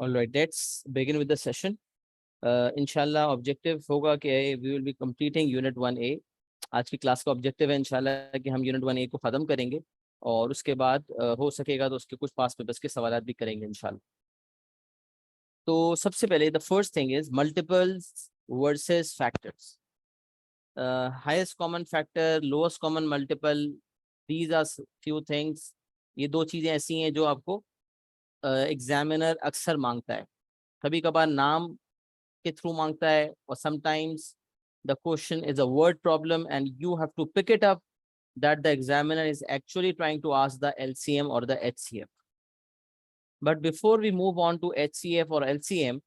All right, let's begin with the session. इंशाल्लाह objective होगा कि we will be completing unit 1A. आज की क्लास का ऑब्जेक्टिव है इंशाल्लाह कि हम यूनिट 1A को ख़त्म करेंगे और उसके बाद हो सकेगा तो उसके कुछ पास पेपर्स के सवाल भी करेंगे इंशाल्लाह. तो सबसे पहले the first thing is multiples versus factors. Highest common factor, lowest common multiple, these are few things. ये दो चीज़ें ऐसी हैं जो आपको एग्जामिनर अक्सर मांगता है. कभी कभार नाम के थ्रू मांगता है और sometimes the question is a word problem and you have to pick it up that the examiner is actually trying to ask the LCM or the HCF. But before we move on to HCF or LCM,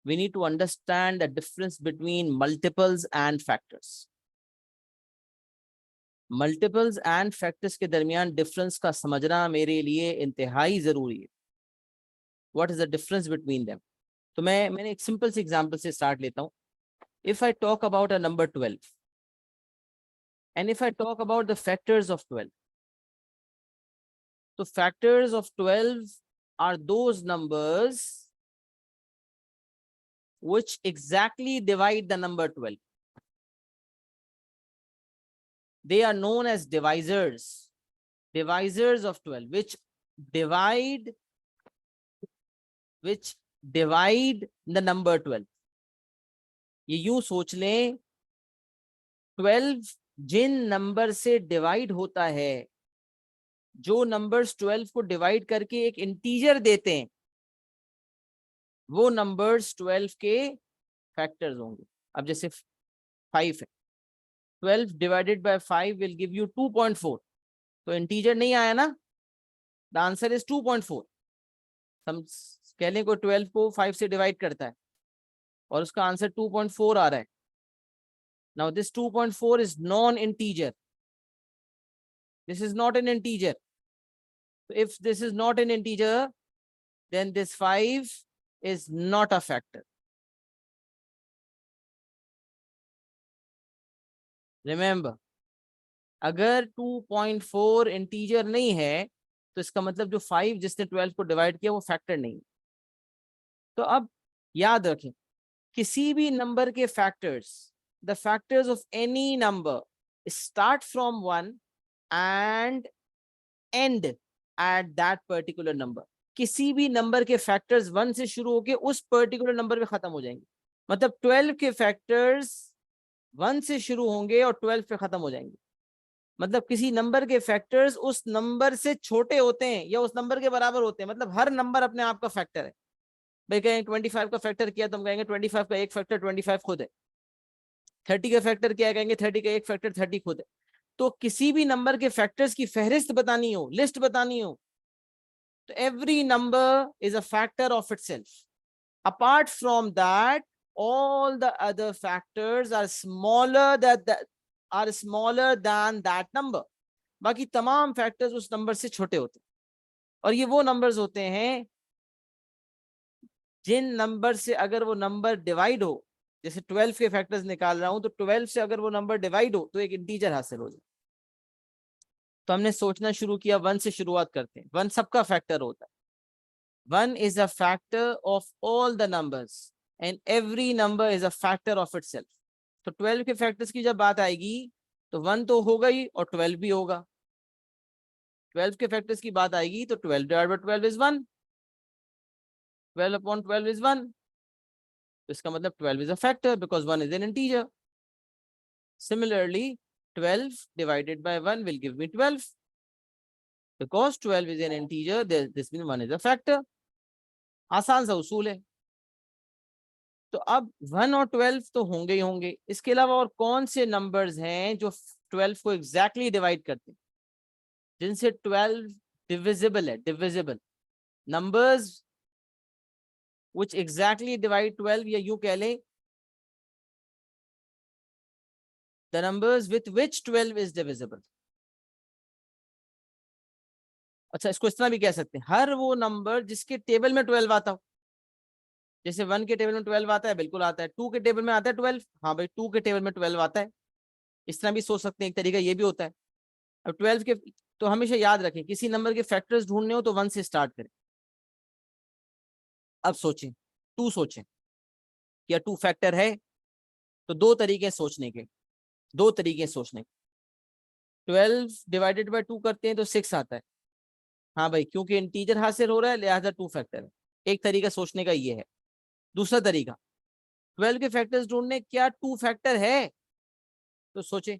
we need to understand the difference between multiples and factors. Multiples and factors के दरमियान difference का समझना मेरे लिए इंतहाई ज़रूरी है. What is the difference between them? तो मैंने एक सिंपल सी एग्जांपल से स्टार्ट लेता हूँ. If I talk about a number 12 and if I talk about the factors of 12, so factors of 12 are those numbers which exactly divide the number 12. They are known as divisors of 12, which divide the number 12. ये यूं सोच लें, 12 जिन number से divide होता है, जो numbers 12 को divide करके एक इंटीजर देते हैं, वो नंबर्स 12 के फैक्टर्स होंगे. अब जैसे 5 है, 12 divided by 5 will give you 2.4. तो इंटीजर नहीं आया ना, द आंसर इज 2.4. हम कह लें कोई 12 को 5 से डिवाइड करता है और उसका आंसर 2.4 आ रहा है. Now this 2.4 is non integer. This is not an integer. If this is not an integer, then this 5 is not a factor. Remember, अगर 2.4 इंटीजर नहीं है तो इसका मतलब जो 5 जिसने 12 को डिवाइड किया वो फैक्टर नहीं. तो अब याद रखें, किसी भी नंबर के factors, the factors of any number start from 1 and and at that particular number. किसी भी नंबर के फैक्टर्स 1 से शुरू होके उस पर्टिकुलर नंबर पे खत्म हो जाएंगे. मतलब 12 के फैक्टर्स 1 से शुरू होंगे और 12 पे खत्म हो जाएंगे. मतलब किसी नंबर के फैक्टर्स उस नंबर से छोटे होते हैं या उस नंबर के बराबर होते हैं. मतलब हर नंबर अपने आप का फैक्टर है. भाई कहें 25 का फैक्टर किया तो हम कहेंगे 25 का एक फैक्टर 25 खुद है. 30 का फैक्टर किया कहेंगे 30 का एक फैक्टर 30 खुद है. तो किसी भी नंबर के फैक्टर्स की फहरिस्त बतानी हो, लिस्ट बतानी हो, तो every number is a factor of itself. Apart from that, all the other factors are smaller than that number. बाकी तमाम फैक्टर्स उस नंबर से छोटे होते हैं. और ये वो नंबर्स होते हैं जिन नंबर से अगर वो नंबर डिवाइड हो, जैसे 12 के फैक्टर्स निकाल रहा हूं तो 12 से अगर वो नंबर डिवाइड हो तो एक इंटीजर हासिल हो जाए. तो हमने सोचना शुरू किया, 1 से शुरुआत करते हैं. 1 सबका फैक्टर होता है. 1 is a factor of all the numbers and every number is a factor of itself. तो 12 के फैक्टर्स की जब बात आएगी तो 1 तो होगा ही और 12 भी होगा. 12 के फैक्टर्स की बात आएगी तो 12 divided by 12 is 1. 12 upon 12 is 1. तो इसका मतलब 12 is a factor because 1 is an integer. Similarly, 12 divided by 1 will give me 12. Because 12 is an integer, this means 1 is a factor. आसान सा उसूल है. तो अब 1 और 12 तो होंगे ही होंगे. इसके अलावा और कौन से नंबर्स हैं जो 12 को एग्जैक्टली डिवाइड करते हैं, जिनसे 12 डिविजिबल है? Divisible numbers which exactly divide 12, या यूं कह लें the numbers with which 12 is divisible. अच्छा, इसको इस तरह भी कह सकते हैं, हर वो नंबर जिसके टेबल में 12 आता हो. जैसे 1 के टेबल में 12 आता है, बिल्कुल आता है. 2 के टेबल में आता है 12, हाँ भाई 2 के टेबल में 12 आता है. इस तरह भी सोच सकते हैं, एक तरीका ये भी होता है. अब 12 के, तो हमेशा याद रखें किसी नंबर के फैक्टर्स ढूंढने हो तो 1 से स्टार्ट करें. अब सोचें, टू सोचें, क्या टू फैक्टर है? तो दो तरीके सोचने के, दो तरीके सोचने के। 12 डिवाइडेड बाय 2 करते हैं तो 6 आता है। हाँ भाई, क्योंकि इंटीजर हासिल हो रहा है लिहाजा टू फैक्टर है। एक तरीका सोचने का ये है। दूसरा तरीका, 12 के फैक्टर्स ढूंढने, क्या टू फैक्टर है? तो सोचे,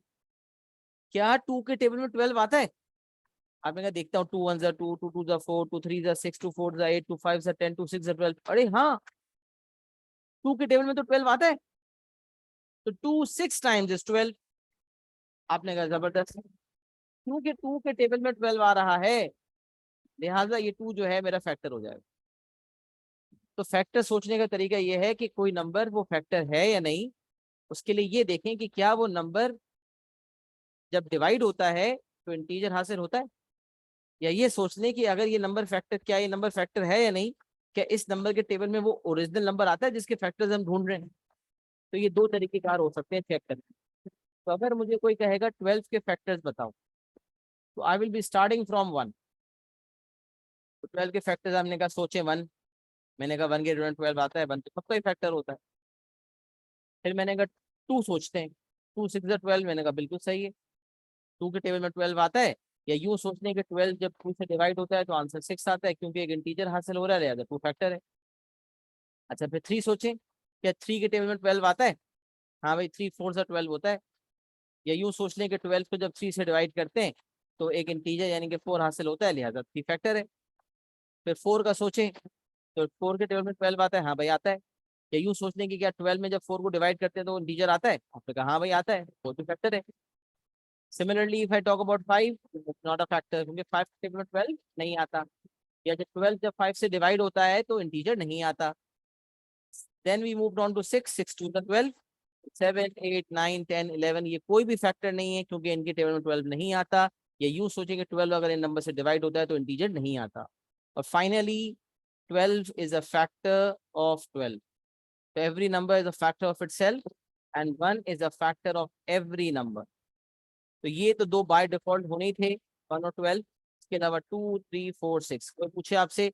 क्या टू के टेबल में 12 आता है? आपने कहा देखता हूँ, 2 1 जा 2, 2 2 जा 4, 2 3 जा 6, 2 4 जा 8, 2 5 जा 10, 2 6 जा 12। अरे हाँ, टू के टेबल में तो 12 आता है। तो 2 6 टाइम्स इज 12। आपने कहा जबरदस्त, क्योंकि टू के टेबल में 12 आ रहा है लिहाजा ये टू जो है मेरा फैक्टर हो जाएगा। तो फैक्टर सोचने का तरीका ये है कि कोई नंबर वो फैक्टर है या नहीं, उसके लिए ये देखें कि क्या वो नंबर जब डिवाइड होता है तो इंटीजर हासिल होता है, या ये सोच लें कि अगर ये नंबर फैक्टर, क्या ये नंबर फैक्टर है या नहीं, क्या इस नंबर के टेबल में वो ओरिजिनल नंबर आता है जिसके फैक्टर्स हम ढूंढ रहे हैं। तो ये दो तरीके कार हो सकते हैं चेक करने। तो अगर मुझे कोई कहेगा 12 के फैक्टर्स बताओ, तो I will be starting from 1। तो 12 के फैक्टर्स हमने कहा सोचे 1, मैंने कहा 1 के टेबल में 12 आता है, 1 तो सबका ही फैक्टर होता है। फिर मैंने कहा 2 सोचते हैं, 2 6 12, मैंने कहा बिल्कुल सही है, 2 के टेबल में 12 आता है। या यूं सोचने के 12 जब 2 से डिवाइड होता है तो आंसर 6 आता है, क्योंकि एक इंटीजर हासिल हो रहा है लिहाजा टू फैक्टर है। अच्छा, फिर 3 सोचें, क्या 3 के टेबल में 12 आता है? हाँ भाई, 3 4 से 12 होता है। या यूं सोच लें कि 12 को जब 3 से डिवाइड करते हैं तो एक इंटीजर यानी कि 4 हासिल होता है लिहाजा 3 फैक्टर है। फिर 4 का सोचें, तो 4 के टेबल में 12 आता है, हाँ भाई आता है। या यूं सोच लें कि क्या 12 में जब 4 को डिवाइड करते हैं तो इंटीजर आता है, आपने कहा हाँ भाई आता है, 4 भी फैक्टर है। Similarly if I talk about 5, not a factor, क्योंकि 5 के टेबल में 12 नहीं आता। या जब 12 जब 5 से डिवाइड होता है तो इंटीजर नहीं आता। Then we moved on to 6, 6 to the 12, 7 8 9 10 11, ये कोई भी फैक्टर नहीं है क्योंकि इनके टेबल में 12 नहीं आता। ये यूं सोचेंगे 12 अगर इन नंबर से डिवाइड होता है तो इंटीजर नहीं आता। और finally 12 is a factor of 12. So every number is a factor of itself and 1 is a factor of every number. तो ये तो दो बाय डिफॉल्ट होने ही थे, 1 और 12। इसके अलावा 2 3 4 6। कोई पूछे आपसे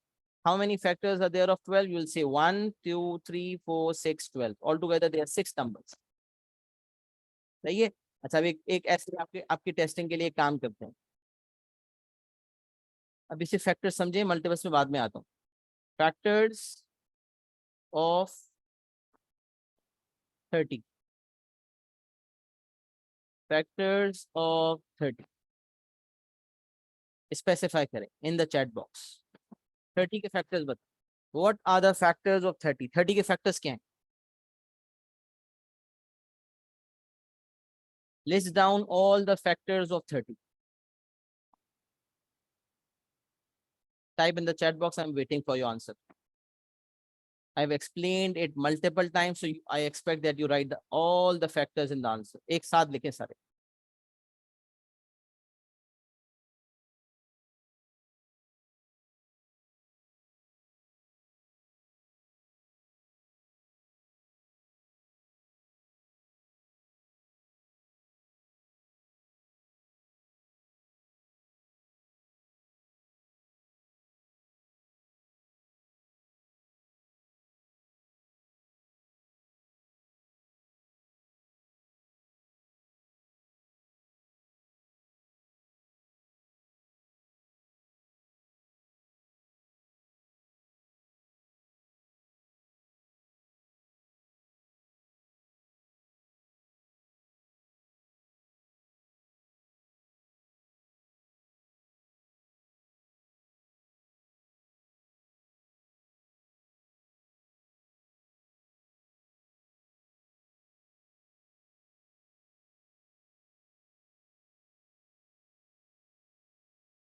how many factors are there of 12, you will say 1 2 3 4 6 12, all together there 6 numbers. सही है। अच्छा, अब एक ऐसे आपके आपकी टेस्टिंग के लिए काम करते हैं। अब इसे फैक्टर समझे, मल्टीपल्स में बाद में आता हूँ। Factors of 30, factors of 30 specify करें इन द चैट बॉक्स। 30 के फैक्टर्स बताओ, what are the factors of 30? 30 के फैक्टर्स क्या हैं? List down all the factors of 30। Type in the chat box. I'm waiting for your answer. I've explained it multiple times, so I expect that you write all the factors in the answer. एक साथ लिखें सारे।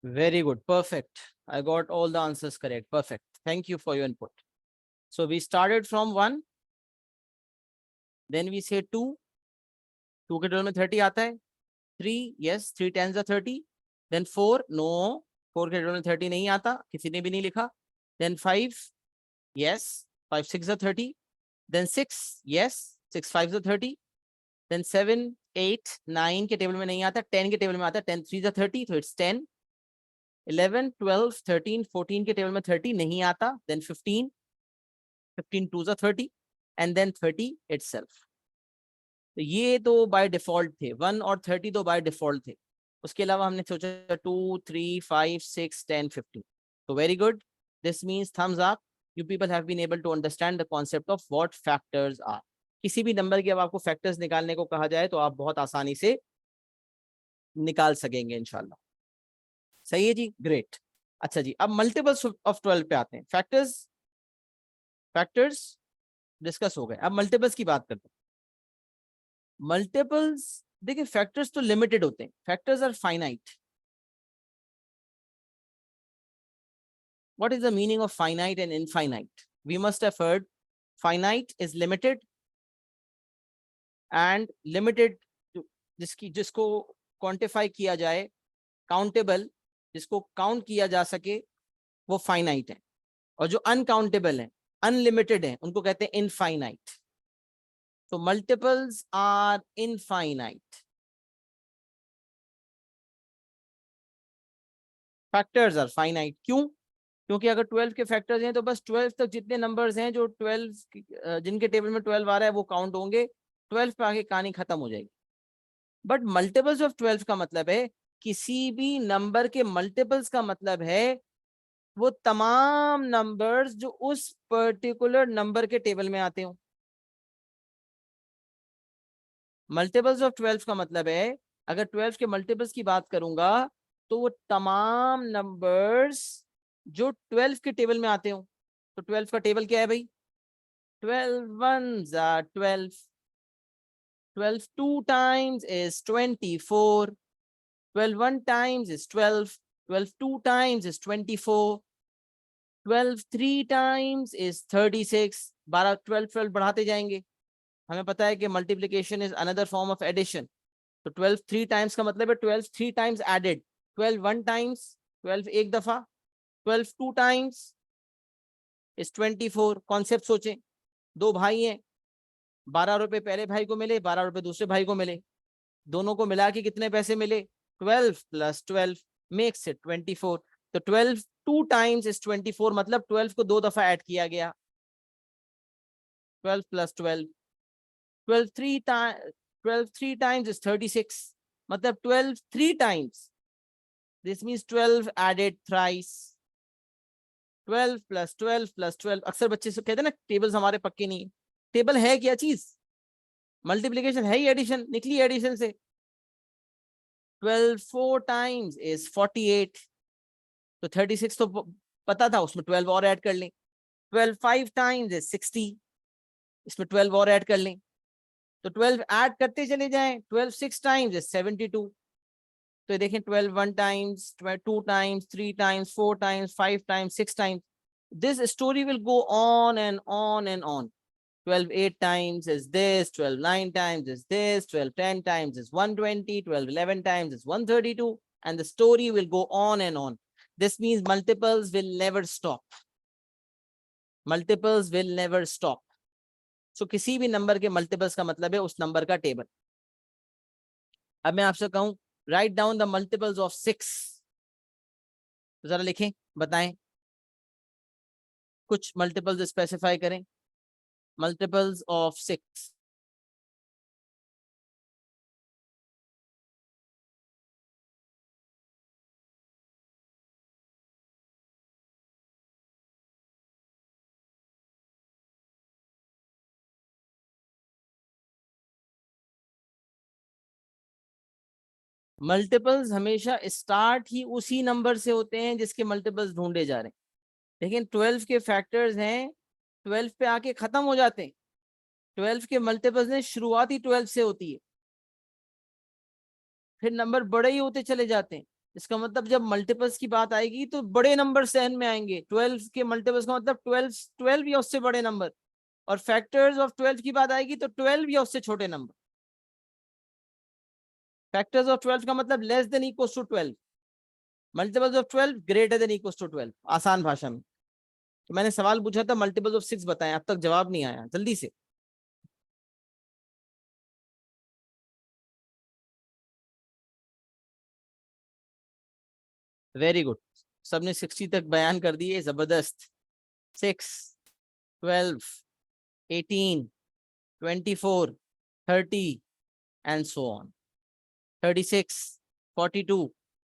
Very good. Perfect. I got all the answers correct. Perfect. Thank you for your input. So we started from 1. Then we say 2. 2 के total में 30 आता है। 3, yes, 3 10s are 30. Then 4, no, 4 के total में 30 नहीं आता, किसी ने भी नहीं लिखा। Then 5, yes, 5 6 are 30. Then 6, yes, 6 5 are 30. Then 7 8 9 के टेबल में नहीं आता, 10 के टेबल में आता है, 10 3 are 30, so it's 10. 11 12 13 14 के टेबल में 30 नहीं आता, then 15. 15 2 30 and then 30 itself. तो ये तो बाय डिफॉल्ट थे, 1 और 30 तो बाय डिफॉल्ट थे। उसके अलावा हमने सोचा 2 3 5 6 10 15। तो very good, this means thumbs up, you people have been able to understand the concept of what factors are. किसी भी नंबर के अब आपको फैक्टर्स निकालने को कहा जाए तो आप बहुत आसानी से निकाल सकेंगे इंशाल्लाह। सही है जी, ग्रेट। अच्छा जी, अब मल्टीपल्स ऑफ 12 पे आते हैं। फैक्टर्स फैक्टर्स डिस्कस हो गए, अब मल्टीपल्स की बात करते हैं। मल्टीपल्स, देखिए फैक्टर्स तो लिमिटेड होते हैं, factors are finite. What is the meaning of finite and infinite? We must have heard finite is limited and limited जिसको क्वांटिफाई किया जाए, काउंटेबल जिसको काउंट किया जा सके, वो फाइनाइट है। और जो अनकाउंटेबल है, अनलिमिटेड है, उनको कहते हैं इनफाइनाइट। तो multiples are infinite, factors are finite. क्यों? क्योंकि अगर 12 के फैक्टर्स हैं तो बस 12 तक जितने नंबर्स हैं जो 12 जिनके टेबल में 12 आ रहा है वो काउंट होंगे, 12 पे आगे कहानी खत्म हो जाएगी। बट मल्टीपल्स ऑफ 12 का मतलब है किसी भी नंबर के मल्टीपल्स का मतलब है वो तमाम नंबर्स जो उस पर्टिकुलर नंबर के टेबल में आते हो। मल्टीपल्स ऑफ 12 का मतलब है अगर 12 के मल्टीपल्स की बात करूंगा तो वो तमाम नंबर्स जो 12 के टेबल में आते हो। तो 12 का टेबल क्या है भाई? 12 ones are 12, 12 two times is 24, 12 one times is 12, 12 two times is 24, 12 three times is 36। 12 12 12 बढ़ाते जाएंगे। हमें पता है कि multiplication is another form of addition. तो 12 थ्री टाइम्स का मतलब है 12 three times added, 12 one times, 12 एक दफा, 12 टू टाइम्स इज 24। कॉन्सेप्ट सोचें, दो भाई हैं, 12 रुपए पहले भाई को मिले, 12 रुपए दूसरे भाई को मिले, दोनों को मिला के कितने पैसे मिले? 12 प्लस 12 मेक्स इट 24। तो 12 टू टाइम्स इज 24, मतलब 12 को दो दफा ऐड किया गया। 12 प्लस 12, 12 थ्री टाइम्स इज 36, मतलब 12 three times, this means 12 added thrice. 12 plus 12 plus 12, अक्सर बच्चे से कहते हैं ना टेबल्स हमारे पक्के नहीं है। टेबल है क्या चीज? मल्टीप्लीकेशन है ही एडिशन, निकली एडिशन से। 12 फोर टाइम्स इज 48, तो 36 तो पता था, उसमें 12 और ऐड कर लें। 12 फाइव टाइम्स इज 60, इसमें 12 और ऐड कर लें। तो 12 ऐड करते चले जाएं, 12 सिक्स टाइम्स इज 72। तो ये देखें 12 one times, 12 two times, 3 times, 4 times, 5 times, 6 times, this story will go on and on and on। 12 8 times is this, 12 9 times is this, 12 10 times is 120, 12 11 times is 132, and the story will go on and on। This means multiples will never stop, multiples will never stop। So किसी भी number के multiples का मतलब है उस number का table. अब मैं आपसे कहूं right down the multiples of 6, तो जरा लिखें, बताएं, कुछ मल्टीपल्स स्पेसिफाई करें, मल्टीपल्स ऑफ 6। मल्टीपल्स हमेशा स्टार्ट ही उसी नंबर से होते हैं जिसके मल्टीपल्स ढूंढे जा रहे हैं, लेकिन 12 के फैक्टर्स हैं 12 पे आके खत्म हो जाते हैं। 12 के मल्टीपल्स ने शुरुआत ही 12 से होती है, फिर नंबर बड़े ही होते चले जाते हैं। इसका मतलब जब मल्टीपल्स की बात आएगी तो बड़े नंबर सहन में आएंगे। 12 के मल्टीपल्स का मतलब 12 12 या उससे बड़े नंबर, और फैक्टर्स ऑफ 12 की बात आएगी तो 12 या उससे छोटे नंबर। फैक्टर्स ऑफ 12 का मतलब less than equal to 12, multiples of 12 greater than equal to 12, आसान भाषा में। तो मैंने सवाल पूछा था मल्टीपल्स ऑफ 6 बताएं, अब तक जवाब नहीं आया, जल्दी से। वेरी गुड, सबने 60 तक बयान कर दिए, जबरदस्त। 6, 12, 18, 24, 30 and so on. 36, 42,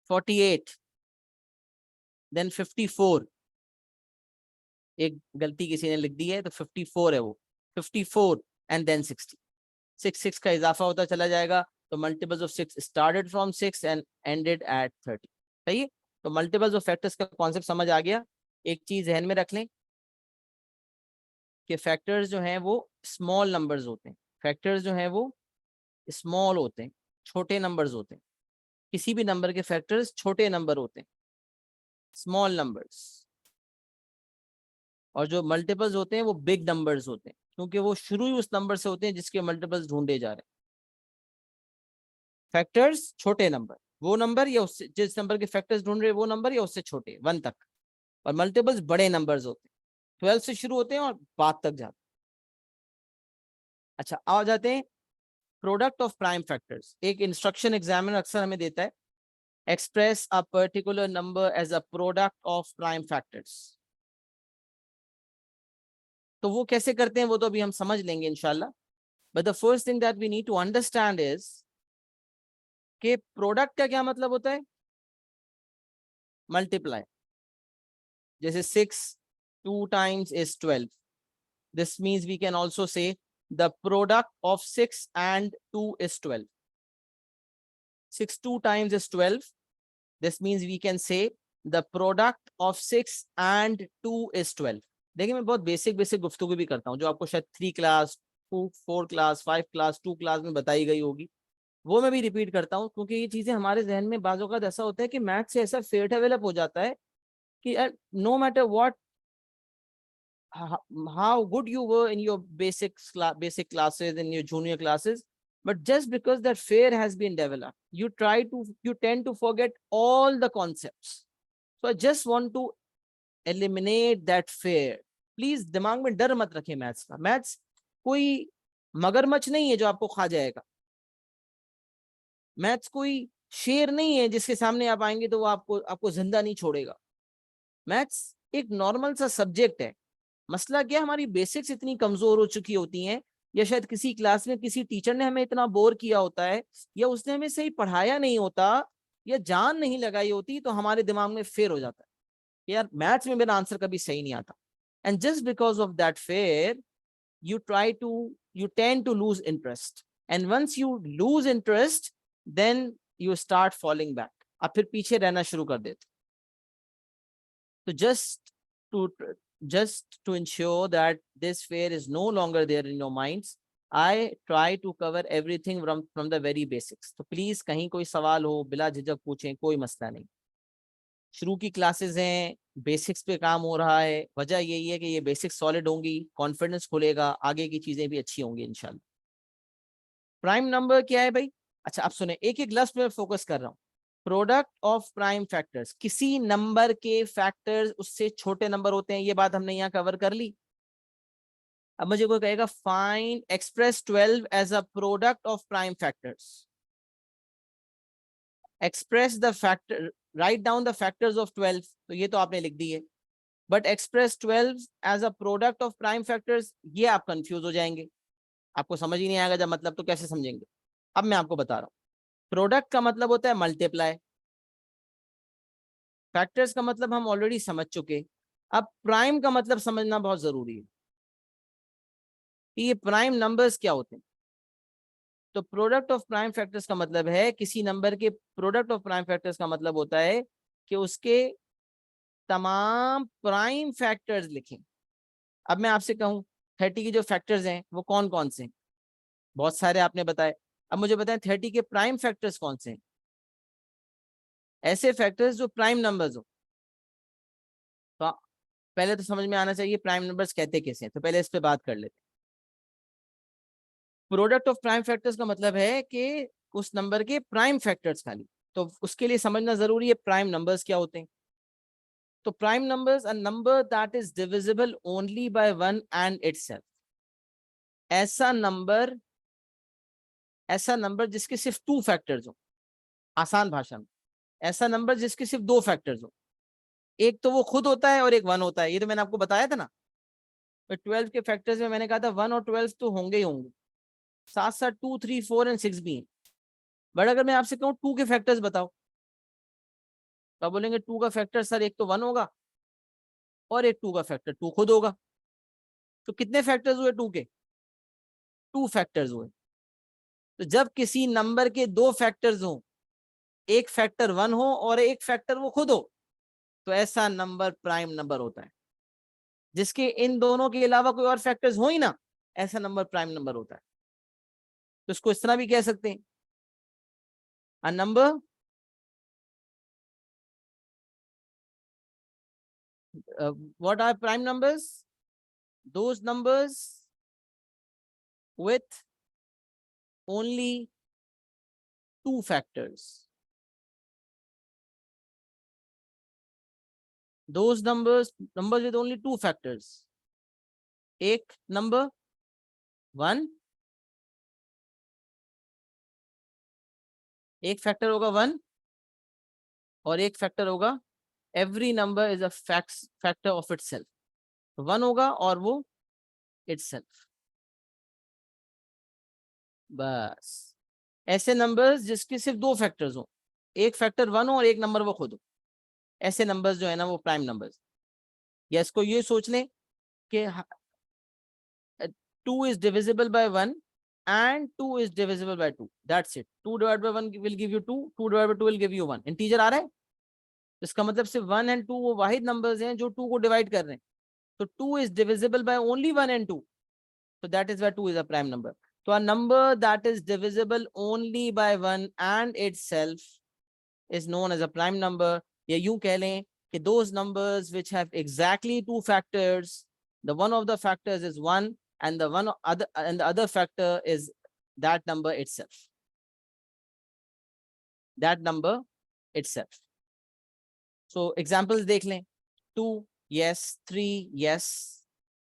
48, then 54. एक गलती किसी ने लिख दी है तो 54 है वो, 54 and then 60. 6 का इजाफा होता चला जाएगा, तो multiples of 6 started from 6 and ended at 30. सही है, तो मल्टीपल्स ऑफ फैक्टर्स का कॉन्सेप्ट समझ आ गया. एक चीज ध्यान में रख लें कि फैक्टर्स जो हैं वो स्मॉल नंबर्स होते हैं. फैक्टर्स जो हैं वो स्मॉल होते हैं, छोटे नंबर्स होते हैं. किसी भी नंबर के फैक्टर्स छोटे नंबर होते हैं, स्मॉल नंबर्स. और जो मल्टीपल्स होते हैं वो बिग नंबर्स होते हैं, क्योंकि वो शुरू ही उस नंबर से होते हैं जिसके मल्टीपल्स ढूंढे जा रहे हैं. फैक्टर्स छोटे नंबर, वो नंबर या उससे जिस नंबर के फैक्टर्स ढूंढ रहे हैं वो नंबर या उससे छोटे 1 तक. और मल्टीपल्स बड़े नंबर्स होते हैं, 12 से शुरू होते हैं और बाद तक जाते हैं. अच्छा, आ जाते हैं प्रोडक्ट ऑफ प्राइम फैक्टर्स. एक इंस्ट्रक्शन एग्जामिनर अक्सर हमें देता है, express a particular number as a product of prime factors. तो वो कैसे करते हैं वो तो अभी हम समझ लेंगे इंशाल्लाह. But the first thing that we need to understand is कि प्रोडक्ट का क्या मतलब होता है. मल्टीप्लाई. जैसे 6 2 times is 12. This means we can also say the product of 6 and 2 is 12. 6 2 times is 12. This means we can say the product of 6 and 2 is 12. देखिए, मैं बहुत बेसिक गुफ्तगू भी करता हूँ जो आपको शायद 3 क्लास 4 क्लास 5 क्लास 2 क्लास में बताई गई होगी. वो मैं भी रिपीट करता हूँ क्योंकि ये चीजें हमारे जहन में बाज़ औक़ात ऐसा होता है कि मैथ से ऐसा फेयर डेवलप हो जाता है कि no matter what how good you were in your basic classes, in your junior classes, but just because that fear has been developed, you tend to forget all the concepts. So I just want to eliminate that fear. Please दिमाग में डर मत रखें maths का. Maths कोई मगरमच्छ नहीं है जो आपको खा जाएगा. मैथ्स कोई शेर नहीं है जिसके सामने आप आएंगे तो वो आपको जिंदा नहीं छोड़ेगा. मैथ्स एक नॉर्मल सा सब्जेक्ट है. मसला क्या, हमारी बेसिक्स इतनी कमजोर हो चुकी होती हैं, या शायद किसी क्लास में किसी टीचर ने हमें इतना बोर किया होता है, या उसने हमें सही पढ़ाया नहीं होता, या जान नहीं लगाई होती, तो हमारे दिमाग में फेर हो जाता है यार मैथ्स में मेरा आंसर कभी सही नहीं आता. And just because of that fair you tend to lose interest, and once you lose interest then you start falling back. आप फिर पीछे रहना शुरू कर देते. तो just to ensure that this fear is no longer there in your minds, I try to cover everything from the very basics. तो please कहीं कोई सवाल हो बिला झिझक पूछें, कोई मसला नहीं. शुरू की क्लासेस हैं, बेसिक्स पे काम हो रहा है. वजह यही है कि ये बेसिक्स सॉलिड होंगी, कॉन्फिडेंस खुलेगा, आगे की चीजें भी अच्छी होंगी इंशाल्लाह. प्राइम नंबर क्या है भाई? अच्छा, आप सुने, एक एक लफ्ज में फोकस कर रहा हूँ. प्रोडक्ट ऑफ प्राइम फैक्टर्स, किसी नंबर के फैक्टर्स उससे छोटे नंबर होते हैं, ये बात हमने यहाँ कवर कर ली. अब मुझे कोई कहेगा find express 12 as a product of prime factors. Express the factor, write down the factors of 12, तो ये तो आपने लिख दी है. But express 12 as a product of prime factors, ये आप कंफ्यूज हो जाएंगे, आपको समझ ही नहीं आएगा जब मतलब, तो कैसे समझेंगे. अब मैं आपको बता रहा हूँ. प्रोडक्ट का मतलब होता है मल्टीप्लाई. फैक्टर्स का मतलब हम ऑलरेडी समझ चुके. अब प्राइम का मतलब समझना बहुत जरूरी है कि ये प्राइम नंबर्स क्या होते हैं. तो प्रोडक्ट ऑफ प्राइम फैक्टर्स का मतलब है किसी नंबर के प्रोडक्ट ऑफ प्राइम फैक्टर्स का मतलब होता है कि उसके तमाम प्राइम फैक्टर्स लिखें. अब मैं आपसे कहूं 30 के जो फैक्टर्स हैं वो कौन कौन से हैं? बहुत सारे आपने बताए. अब मुझे बताएं 30 के प्राइम फैक्टर्स कौन से हैं? ऐसे फैक्टर्स जो प्राइम नंबर्स हो. तो पहले तो समझ में आना चाहिए प्राइम नंबर्स कहते कैसे हैं, तो पहले इस पे बात कर लेते हैं. प्रोडक्ट ऑफ प्राइम फैक्टर्स का मतलब है कि उस नंबर के प्राइम फैक्टर्स खाली. तो उसके लिए समझना जरूरी है प्राइम नंबर्स क्या होते हैं. तो prime numbers a number that is divisible only by 1 and itself. ऐसा नंबर जिसके सिर्फ 2 फैक्टर्स हो. आसान भाषा में, ऐसा नंबर जिसके सिर्फ 2 फैक्टर्स हो. एक तो वो खुद होता है और एक 1 होता है. ये तो मैंने आपको बताया था ना. तो 12 के फैक्टर्स में मैंने कहा था 1 और 12 तो होंगे ही होंगे, साथ साथ 2, 3, 4 एंड 6 भी हैं। बट अगर मैं आपसे कहूँ 2 के फैक्टर्स बताओ, तो आप बोलेंगे 2 का फैक्टर सर एक तो 1 होगा और एक 2 का फैक्टर 2 खुद होगा। तो कितने फैक्टर्स हुए 2 के? 2 फैक्टर्स हुए। तो जब किसी नंबर के 2 फैक्टर्स हो, एक फैक्टर 1 हो और एक फैक्टर वो खुद हो, तो ऐसा नंबर प्राइम नंबर होता है। जिसके इन दोनों के अलावा कोई और फैक्टर्स हो ही ना, ऐसा नंबर प्राइम नंबर होता है। तो इसको इस तरह भी कह सकते हैं, a number what are prime numbers? Those numbers with only 2 factors. Those numbers with only 2 factors. एक नंबर 1, एक फैक्टर होगा 1 और एक फैक्टर होगा every number is a factor of itself. 1 होगा और वो इटसेल्फ। बस ऐसे नंबर्स जिसके सिर्फ 2 फैक्टर्स हो, एक फैक्टर 1 हो और एक नंबर वो खुद हो, ऐसे नंबर्स जो है ना वो प्राइम नंबर्स। या इसको ये सोच लें कि 2 is divisible by 1 and 2 is divisible by 2. That's it. 2 divided by 1 will give you 2. 2 divided by 2 will give you 1. Integer आ रहा है, इसका मतलब सिर्फ 1 and 2 वो वाहिद नंबर्स हैं जो 2 को डिवाइड कर रहे हैं। तो 2 is divisible by only 1 and 2. So that is why 2 is a prime number. So a number that is divisible only by 1 and itself is known as a prime number. या यूं कह लें कि those numbers which have exactly 2 factors, the one of the factors is 1 and the other factor is that number itself. That number itself. So examples देख लें, 2 yes, 3 yes.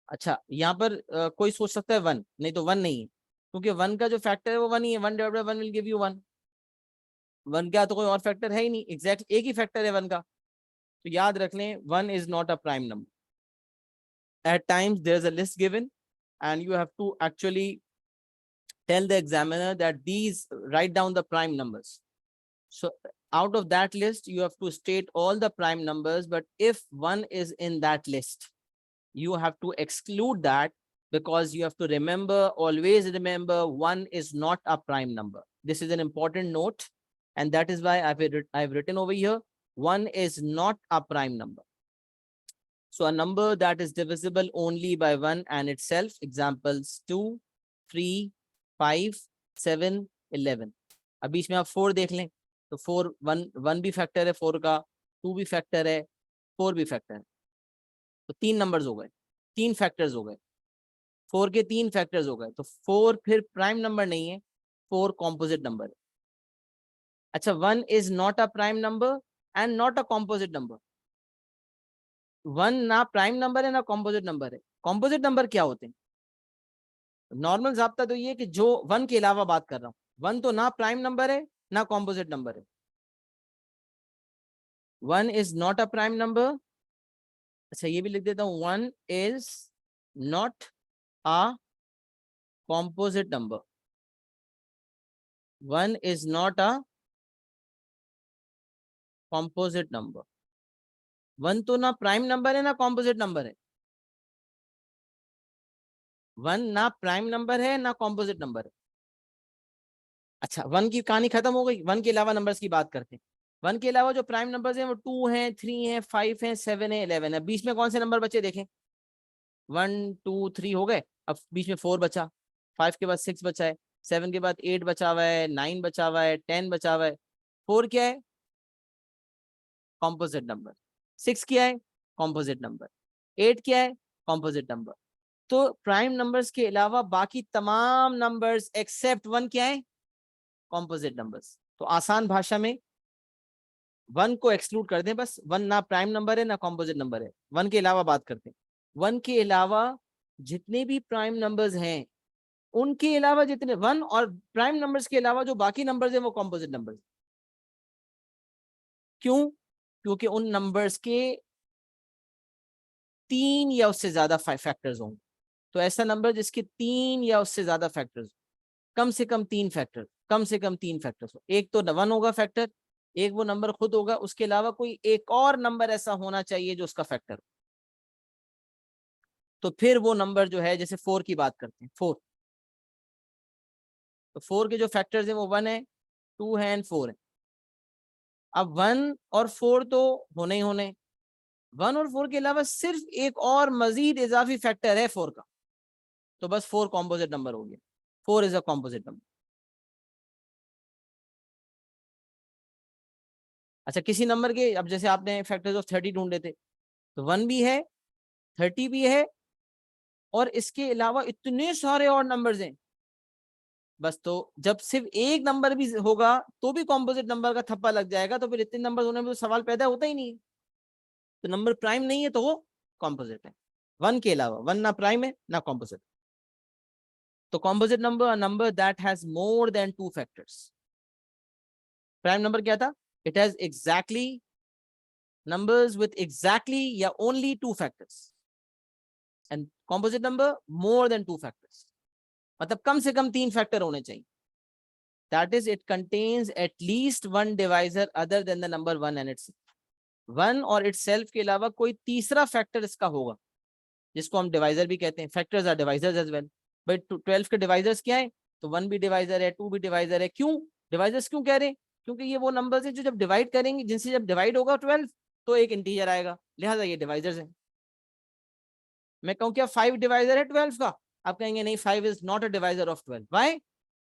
अच्छा यहाँ पर कोई सोच सकता है 1, नहीं तो 1 नहीं है, क्योंकि 1 का जो फैक्टर है वो 1 ही है। 1 divided by 1 will give you 1. 1 का तो कोई और फैक्टर है ही नहीं, एग्जैक्ट एक ही फैक्टर है 1 का। तो याद रख लें 1 is not a prime number. At times there's a list given and you have to actually tell the examiner that these write down the prime numbers. So out of that list you have to state all the prime numbers, but if 1 is in that list you have to exclude that, because you have to remember, always remember, 1 is not a prime number. This is an important note, and that is why I've written over here 1 is not a prime number. So a number that is divisible only by 1 and itself, examples 2, 3, 5, 7, 11. अब बीच में आप 4 देख लें, तो 4 1 भी factor है 4 का, 2 भी फैक्टर है, 4 भी फैक्टर है। तो 3 नंबर्स हो गए, 3 फैक्टर्स हो गए, 4 के 3 फैक्टर्स हो गए। तो 4 फिर प्राइम नंबर नहीं है, 4 कॉम्पोजिट नंबर है। अच्छा 1 is not a prime number and not a composite number. 1 ना प्राइम नंबर है ना कॉम्पोजिट नंबर है। कॉम्पोजिट नंबर क्या होते हैं? नॉर्मल जाब्ता तो ये कि जो 1 के अलावा बात कर रहा हूँ, 1 तो ना प्राइम नंबर है ना कॉम्पोजिट नंबर है। 1 is not a prime number. अच्छा ये भी लिख देता हूँ, 1 is not a composite number. 1 is not a composite number. 1 तो ना प्राइम नंबर है ना कॉम्पोजिट नंबर है। 1 ना प्राइम नंबर है ना कॉम्पोजिट नंबर है। अच्छा 1 की कहानी खत्म हो गई, 1 के अलावा नंबर्स की बात करते हैं। 1 के अलावा जो प्राइम नंबर्स हैं वो 2 हैं, 3 हैं, 5 हैं, 7 है, 11 है। बीच में कौन से नंबर बचे देखें? 1, 2, 3 हो गए, अब बीच में 4 बचा, 5 के बाद 6 बचा है, 7 के बाद 8 बचा हुआ है, 9 बचा हुआ है, 10 बचा हुआ है। 4 क्या है? Composite number. 6 क्या है? Composite number. 8 क्या है? Composite number. तो प्राइम नंबर्स के अलावा बाकी तमाम नंबर्स एक्सेप्ट 1 क्या है? Composite numbers. तो आसान भाषा में 1 को एक्सक्लूड कर दें, बस 1 ना प्राइम नंबर है ना कॉम्पोजिट नंबर है। 1 के अलावा बात करते हैं। 1 के अलावा जितने भी प्राइम नंबर्स हैं, उनके अलावा जितने 1 और प्राइम नंबर्स के अलावा जो बाकी नंबर्स हैं वो कॉम्पोजिट नंबर्स। क्यों? क्योंकि उन नंबर्स के तीन या उससे ज्यादा फैक्टर्स होंगे। तो ऐसा नंबर जिसके तीन या उससे ज्यादा फैक्टर्स, कम से कम तीन फैक्टर, कम से कम तीन फैक्टर्स हो। एक तो वन होगा फैक्टर, एक वो नंबर खुद होगा, उसके अलावा कोई एक और नंबर ऐसा होना चाहिए जो उसका फैक्टर हो। तो फिर वो नंबर जो है, जैसे 4 की बात करते हैं, 4, तो 4 के जो फैक्टर्स हैं वो 1 है, 2 है एंड 4 है। अब 1 और 4 तो होने ही होने, 1 और 4 के अलावा सिर्फ एक और मजीद इजाफी फैक्टर है 4 का, तो बस 4 कॉम्पोजिट नंबर हो गया। 4 इज अ कॉम्पोजिट नंबर। अच्छा, किसी नंबर के, अब जैसे आपने फैक्टर्स ऑफ 30 ढूंढे थे, तो 1 भी है, 30 भी है, और इसके अलावा इतने सारे और नंबर्स हैं। बस, तो जब सिर्फ एक नंबर भी होगा तो भी कॉम्पोजिट नंबर का थप्पा लग जाएगा, तो फिर इतने नंबर होने में तो सवाल पैदा होता ही नहीं है। तो नंबर प्राइम नहीं है तो वो कॉम्पोजिट है। 1 के अलावा, 1 ना प्राइम है ना कॉम्पोजिट। तो composite number, number that has more than 2 factors. Prime number क्या था? It has exactly, numbers with exactly या only 2 factors, and composite number more than 2 factors, मतलब कम से कम 3 फैक्टर होने चाहिए। that is it contains at least one divisor other than the number 1 and itself। 1 और itself के अलावा कोई तीसरा फैक्टर इसका होगा, जिसको हम डिवाइजर भी कहते हैं। Factors are divisors as well. But 12 के डिवाइजर्स क्या है? तो 1 भी डिवाइजर है, 2 भी डिवाइजर है। क्यों डिवाइजर्स क्यों कह रहे हैं? क्योंकि ये वो नंबर्स हैं जो जब डिवाइड करेंगे, जिनसे जब डिवाइड होगा 12, तो एक इंटीजर आएगा, लिहाजा ये डिवाइजर्स हैं। मैं कहूं क्या 5 डिवाइजर है 12 का? आप कहेंगे नहीं, 5 is not a divisor of 12। Why?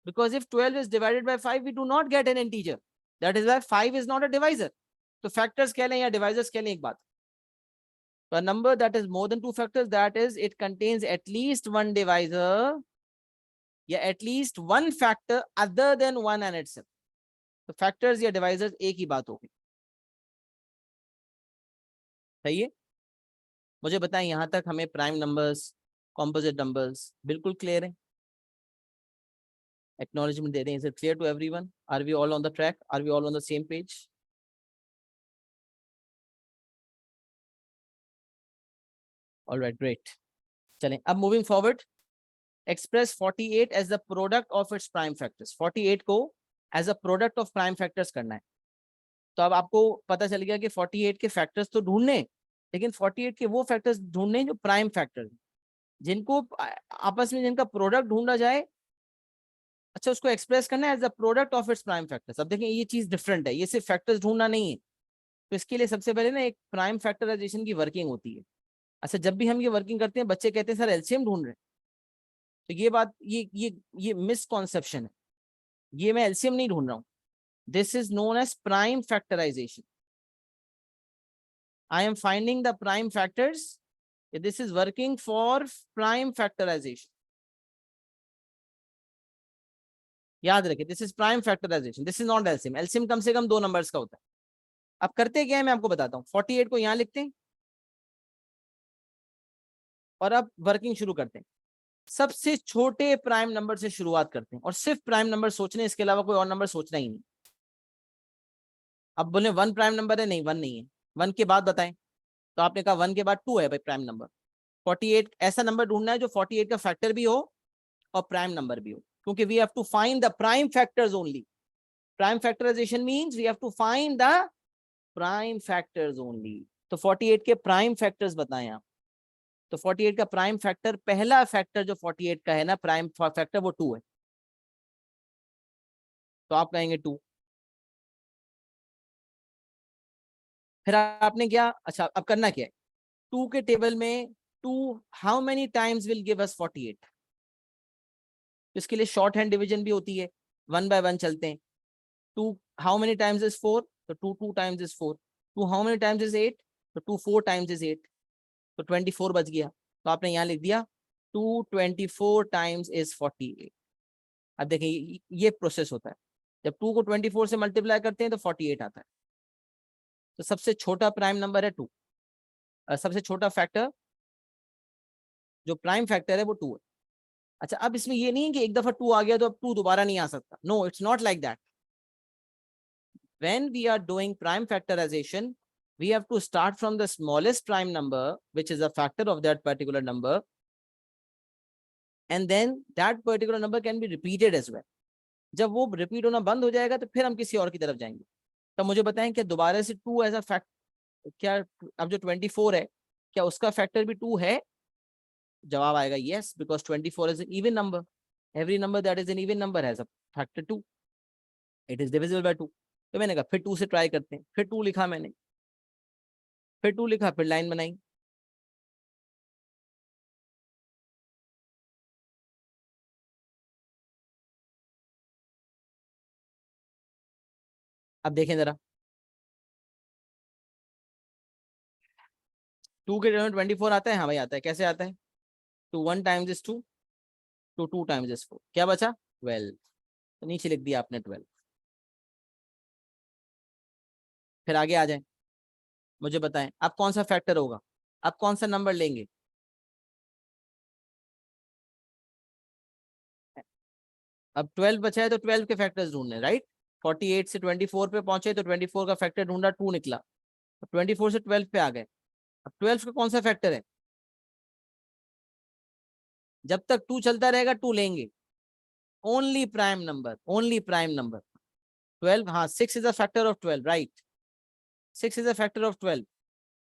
Because if 12 is divided by 5 we do not get an integer, that is why 5 is not a divisor. तो फैक्टर्स कह लें या डिवाइजर्स कह लें, एक बात। A number that is more than 2 factors, that is it contains at least one divisor या at least one factor other than 1 and itself। तो फैक्टर्स या डिवाइजर्स एक ही बात होगी। सही है? मुझे बताएं, यहां तक हमें प्राइम नंबर्स, कॉम्पोजिट नंबर्स बिल्कुल क्लियर है? एक्नॉलेजमेंट दे दें। Is it clear to everyone? Are we all on the track? Are we all on the same page? Alright, great. चलें अब moving forward. Express 48 as the product of its prime factors. 48 को as a product of prime factors करना है। तो अब आपको पता चल गया कि 48 के फैक्टर्स तो ढूंढने, लेकिन 48 के वो फैक्टर्स ढूंढने जो प्राइम फैक्टर्स, जिनको आपस में जिनका प्रोडक्ट ढूंढा जाए। अच्छा, उसको एक्सप्रेस करना है as the product of its prime factors. अब देखें, ये चीज डिफरेंट है, ये सिर्फ फैक्टर्स ढूंढना नहीं है। तो इसके लिए सबसे पहले ना एक प्राइम फैक्टराइजेशन की वर्किंग होती है। अच्छा, जब भी हम ये वर्किंग करते हैं, बच्चे कहते हैं सर एलसीएम ढूंढ रहे हैं। तो ये बात, ये मिसकॉन्सेप्शन है। ये मैं एलसीएम नहीं ढूंढ रहा हूँ। This is known as prime factorisation. I am finding the prime factors. This is working for prime factorization. याद रखिए, this is prime factorization. This is not LCM. LCM कम से कम 2 नंबर्स का होता है। अब करते क्या है, मैं आपको बताता हूँ। 48 को यहाँ लिखते हैं और अब वर्किंग शुरू करते हैं। सबसे छोटे प्राइम नंबर से शुरुआत करते हैं और सिर्फ प्राइम नंबर सोचने, इसके अलावा कोई और नंबर सोचना ही नहीं। अब बोले 1 प्राइम नंबर है, नहीं 1 नहीं है। 1 के बाद बताएं, तो आपने कहा 1 के बाद 2 है भाई प्राइम नंबर। 48 ऐसा नंबर ढूंढना है जो 48 का फैक्टर भी हो और प्राइम नंबर भी हो, क्योंकि we have to find the prime factors only. Prime factorisation means we have to find the prime factors only. तो 48 के प्राइम फैक्टर्स बताएं आप। तो 48 का प्राइम फैक्टर, पहला फैक्टर जो 48 का है ना प्राइम फैक्टर, वो 2 है। तो आप कहेंगे 2। फिर आपने क्या, अच्छा अब करना क्या है? 2 के टेबल में 2 how many times will give us 48? इसके लिए शॉर्ट हैंड डिवीजन भी होती है, 1 बाय 1 चलते हैं। 2 हाउ मेनी टाइम्स इज 4? तो 2 2 times is 4। 2 how many times is 8? तो 2 4 टाइम्स इज 8। तो 24 बच गया। तो आपने यहाँ लिख दिया 2 24 टाइम्स इज 48। अब देखिए ये प्रोसेस होता है, जब 2 को 24 से मल्टीप्लाई करते हैं तो 48 आता है। तो सबसे छोटा प्राइम नंबर है 2। सबसे छोटा फैक्टर जो प्राइम फैक्टर है वो 2 है। अच्छा, अब इसमें ये नहीं है कि एक दफा 2 आ गया तो अब 2 दोबारा नहीं आ सकता। No, it's not like that. When we are doing prime factorization, we have to start from the smallest prime number, which is a factor of that particular number, and then that particular number can be repeated as well. जब वो repeat होना बंद हो जाएगा तो फिर हम किसी और की तरफ जाएंगे। तो मुझे बताएं क्या दोबारा से 2 एज अ फैक्ट, क्या अब जो 24 है क्या उसका फैक्टर भी 2 है? जवाब आएगा yes, because 24 is an even number. Every number that is an even number has a factor 2. It is divisible by 2. तो मैंने कहा फिर 2 से ट्राई करते हैं, फिर 2 लिखा मैंने, फिर 2 लिखा, फिर लाइन बनाई। अब देखें जरा, 2 के टर्म में 24 आता है? हाँ भाई आता है। कैसे आता है? 2 1 टाइम्स इज 2, 2 2 टाइम्स इज 4, क्या बचा? 12। तो नीचे लिख दिया आपने 12। फिर आगे आ जाए, मुझे बताएं अब कौन सा फैक्टर होगा, अब कौन सा नंबर लेंगे? अब 12 बचा है तो 12 के फैक्टर्स ढूंढने, राइट? 48 से 24 पे पहुंचे तो 24 का फैक्टर ढूंढा, 2 निकला। 24 से 12 पे आ गए, अब 12 का कौन सा फैक्टर है? जब तक 2 चलता रहेगा 2 लेंगे, only prime number, only prime number. 12, हाँ 6 is a factor of 12, right? 6 is a factor of 12,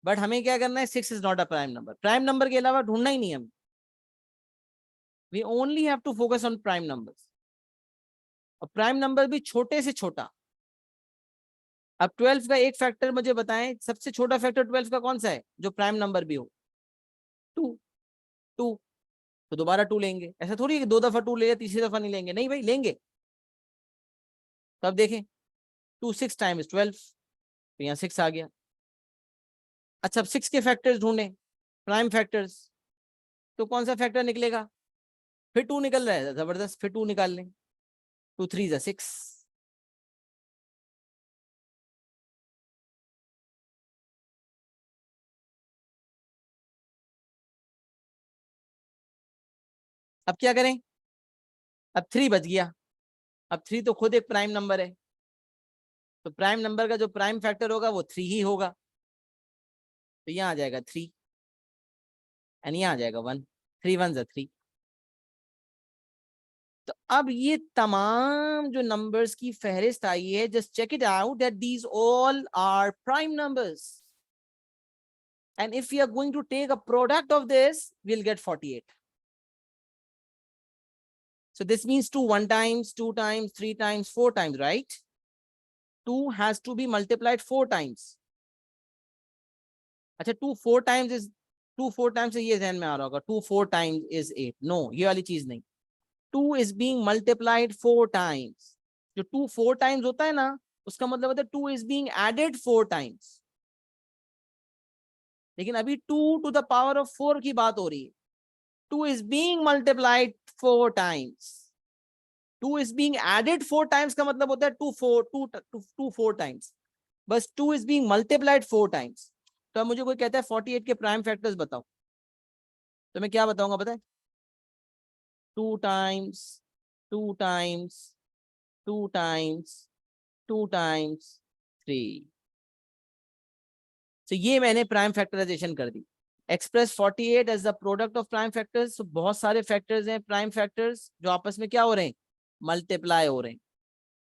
but हमें क्या करना है? 6 is not a prime number. Prime number के अलावा ढूंढना ही नहीं है हमें, we only have to focus on prime numbers, और प्राइम नंबर भी छोटे से छोटा। अब 12 का एक फैक्टर मुझे बताएं, सबसे छोटा फैक्टर 12 का कौन सा है जो प्राइम नंबर भी हो? 2, 2। तो दोबारा 2 लेंगे, ऐसा थोड़ी है कि 2 दफा 2 ले, तीसरी दफा नहीं लेंगे, नहीं भाई लेंगे। तो अब देखें 2 6 टाइम्स 12, तो यहाँ 6 आ गया। अच्छा अब 6 के फैक्टर्स ढूंढे, प्राइम फैक्टर्स, तो कौन सा फैक्टर निकलेगा? फिर 2 निकल रहा है, जबरदस्त, फिर 2 निकाल लें। 2 3 is 6। अब क्या करें? अब 3 बच गया। अब 3 तो खुद एक प्राइम नंबर है, तो प्राइम नंबर का जो प्राइम फैक्टर होगा वो 3 ही होगा। तो यहाँ आ जाएगा 3, एंड यहाँ आ जाएगा 1। 3 1 is 3। तो अब ये तमाम जो नंबर्स की फहरिस्त आई है, just check it out that these all are prime numbers, and if you are going to take a product of this we will get 48। So this means 2 1 times, 2 times, 3 times, 4 times, right? 2 has to be multiplied 4 times. अच्छा 2 4 times is 2 4 times से ये ध्यान में आ रहा होगा, 2 4 times is 8। No, ये वाली चीज नहीं। 2 is being multiplied 4 times। जो 2 4 times होता है ना, उसका मतलब होता है 2 is being added 4 times। लेकिन अभी 2 to the power of 4 की बात हो रही है। 2 is being multiplied 4 times। 2 is being added 4 times का मतलब होता है 2 4 times। बस 2 is being multiplied 4 times। तो अब मुझे कोई कहता है 48 के प्राइम फैक्टर्स बताओ, तो मैं क्या बताऊंगा पता है? 2 times, 2 times, 2 times, 2 times 3। तो ये मैंने प्राइम फैक्टराइजेशन कर दी। Express 48 as the product of prime factors. तो बहुत सारे फैक्टर्स हैं प्राइम फैक्टर्स जो आपस में क्या हो रहे हैं? मल्टीप्लाई हो रहे हैं।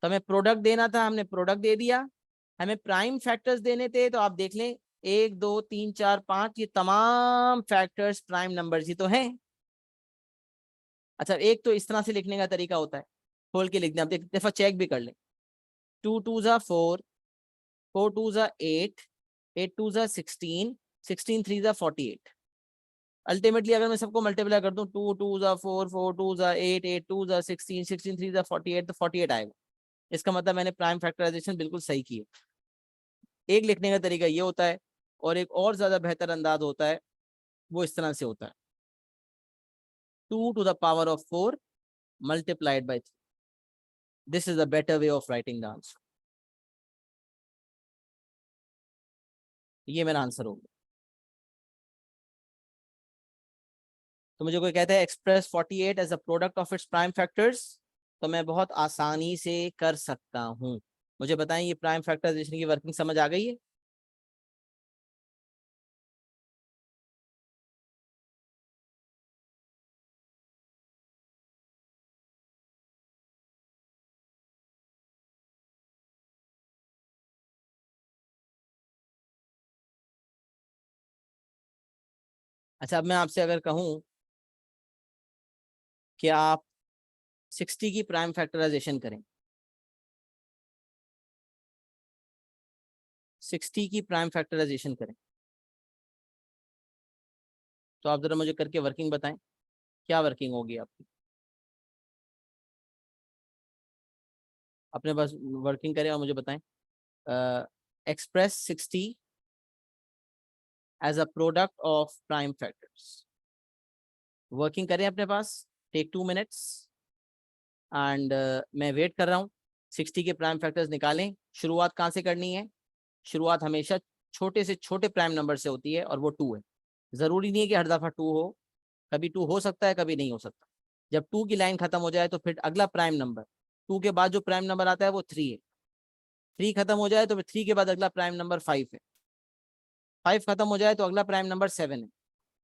तो हमें प्रोडक्ट देना था, हमने प्रोडक्ट दे दिया। हमें प्राइम फैक्टर्स देने थे, तो आप देख लें 1 2 3 4 5, ये तमाम फैक्टर्स प्राइम नंबर्स ही तो हैं। अच्छा एक तो इस तरह से लिखने का तरीका होता है, खोल के लिख दें, आप एक दफा चेक भी कर लें। 2 2 जा 4, 4 2 जा 8, 8 2 जा 16, 16 3 जा 48। अल्टीमेटली अगर मैं सबको मल्टीप्लाई कर दूं, 2 2 जा 4, 4 2 जा 8, 8 2 जा 16, 16 3 जा 48, तो 48 आएगा। इसका मतलब मैंने प्राइम फैक्टराइजेशन बिल्कुल सही की है। एक लिखने का तरीका ये होता है, और एक और ज्यादा बेहतर अंदाज होता है, वो इस तरह से होता है 2 to the power of 4 multiplied by 3। This is a better way of writing the answer। ये मेरा आंसर होगा। तो मुझे कोई कहता है express 48 as a product of its prime factors, तो मैं बहुत आसानी से कर सकता हूं। मुझे बताएं ये प्राइम फैक्टराइजेशन की वर्किंग समझ आ गई है? अच्छा, अब मैं आपसे अगर कहूँ कि आप 60 की प्राइम फैक्टराइजेशन करें, 60 की प्राइम फैक्टराइजेशन करें, तो आप जरा मुझे करके वर्किंग बताएं, क्या वर्किंग होगी आपकी? अपने पास वर्किंग करें और मुझे बताएं। Express 60 as a product of prime factors. Working करें अपने पास, टेक 2 मिनट्स एंड मैं वेट कर रहा हूँ। 60 के प्राइम फैक्टर्स निकालें। शुरुआत कहाँ से करनी है? शुरुआत हमेशा छोटे से छोटे प्राइम नंबर से होती है और वो 2 है। जरूरी नहीं है कि हर दफा 2 हो, कभी 2 हो सकता है, कभी नहीं हो सकता। जब 2 की लाइन खत्म हो जाए तो फिर अगला प्राइम नंबर, 2 के बाद जो प्राइम नंबर आता है वो 3 है। 3 खत्म हो जाए तो फिर 3 के बाद अगला प्राइम नंबर 5 है। 5 खत्म हो जाए तो अगला प्राइम नंबर 7 है।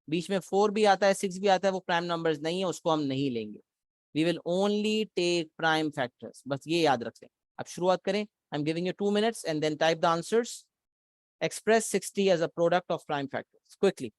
बीच में 4 भी आता है, 6 भी आता है, वो प्राइम नंबर्स नहीं है, उसको हम नहीं लेंगे। We will only take prime factors, बस ये याद रख लें। अब शुरुआत करें। I am giving you 2 minutes and then type the answers. Express 60 as a product of prime factors. Quickly.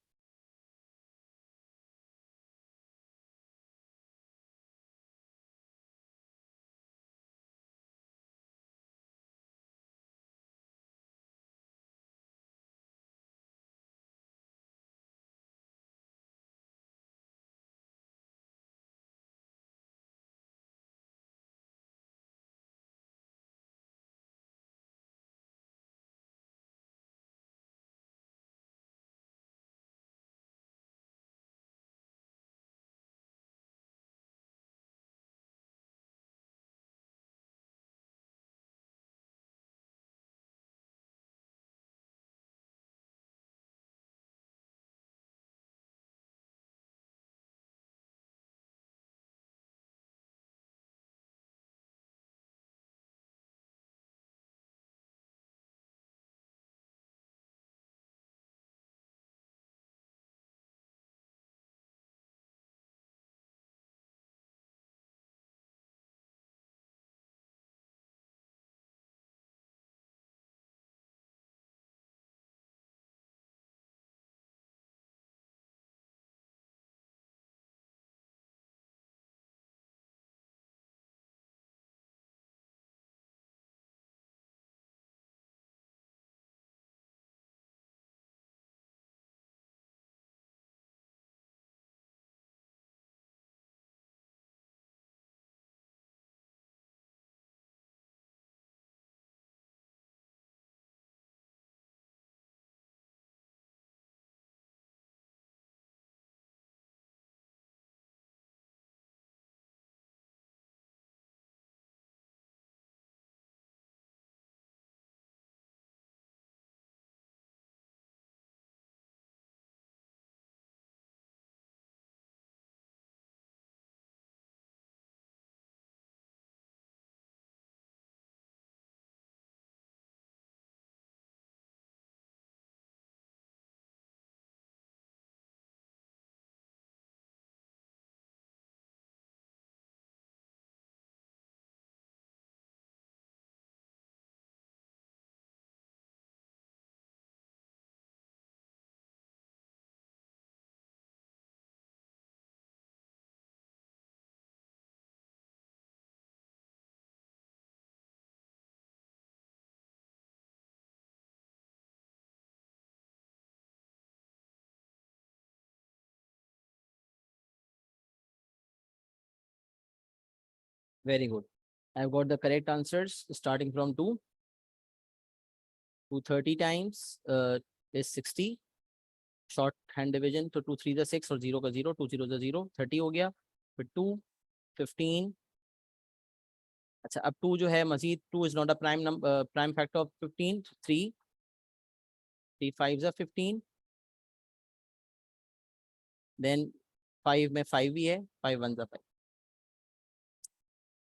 Very good. I've got the correct answers starting from 2. 230 times is 60. Short hand division, तो 2 3 6 और 0 का 0, 2 0 0, 30 हो गया। फिर 2 15। अच्छा, अब 2 जो है मजीद, 2 is not a prime number, prime factor of 15। 3 3 5 15। Then 5 में 5 भी है, 5 1 5।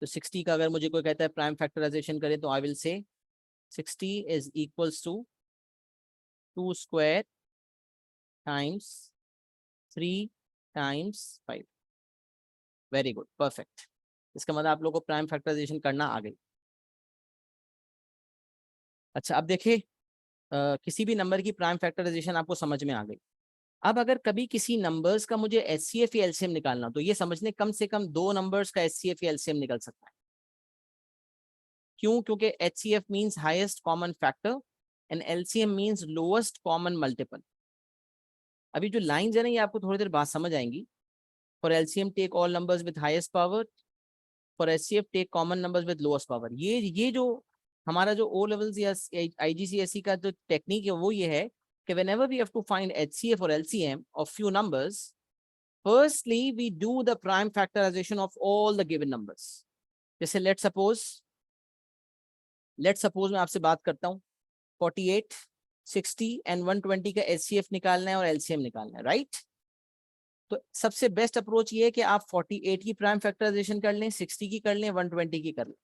तो 60 का अगर मुझे कोई कहता है प्राइम फैक्टराइजेशन करें तो आई will say 60 is equals to 2 square times 3 times 5। Very good, perfect. इसका मतलब आप लोगों को प्राइम फैक्टराइजेशन करना आ गई। अच्छा, अब देखिए, किसी भी नंबर की प्राइम फैक्टराइजेशन आपको समझ में आ गई। अब अगर कभी किसी नंबर्स का मुझे एचसीएफ या एलसीएम निकालना, तो ये समझने कम से कम दो नंबर्स का एचसीएफ या एलसीएम निकल सकता है। क्यों? क्योंकि HCF means highest common factor and LCM means lowest common multiple. अभी जो लाइंस है ना, ये आपको थोड़ी देर बाद समझ आएंगी। For LCM take all numbers with highest power, for HCF take common numbers with lowest power. ये जो हमारा जो ओ लेवल्स या आईजीसीएसई का जो टेक्निक है वो ये है कि whenever we have to find HCF और LCM of few numbers, firstly we do the prime factorization of all the given numbers. जैसे let's suppose मैं आपसे बात करता हूँ 48, 60 एंड 120 का एचसीएफ निकालना है और एलसीएम निकालना है, राइट? तो सबसे बेस्ट अप्रोच ये है कि आप 48 की प्राइम फैक्टराइजेशन कर लें, 60 की कर लें, 120 की कर लें।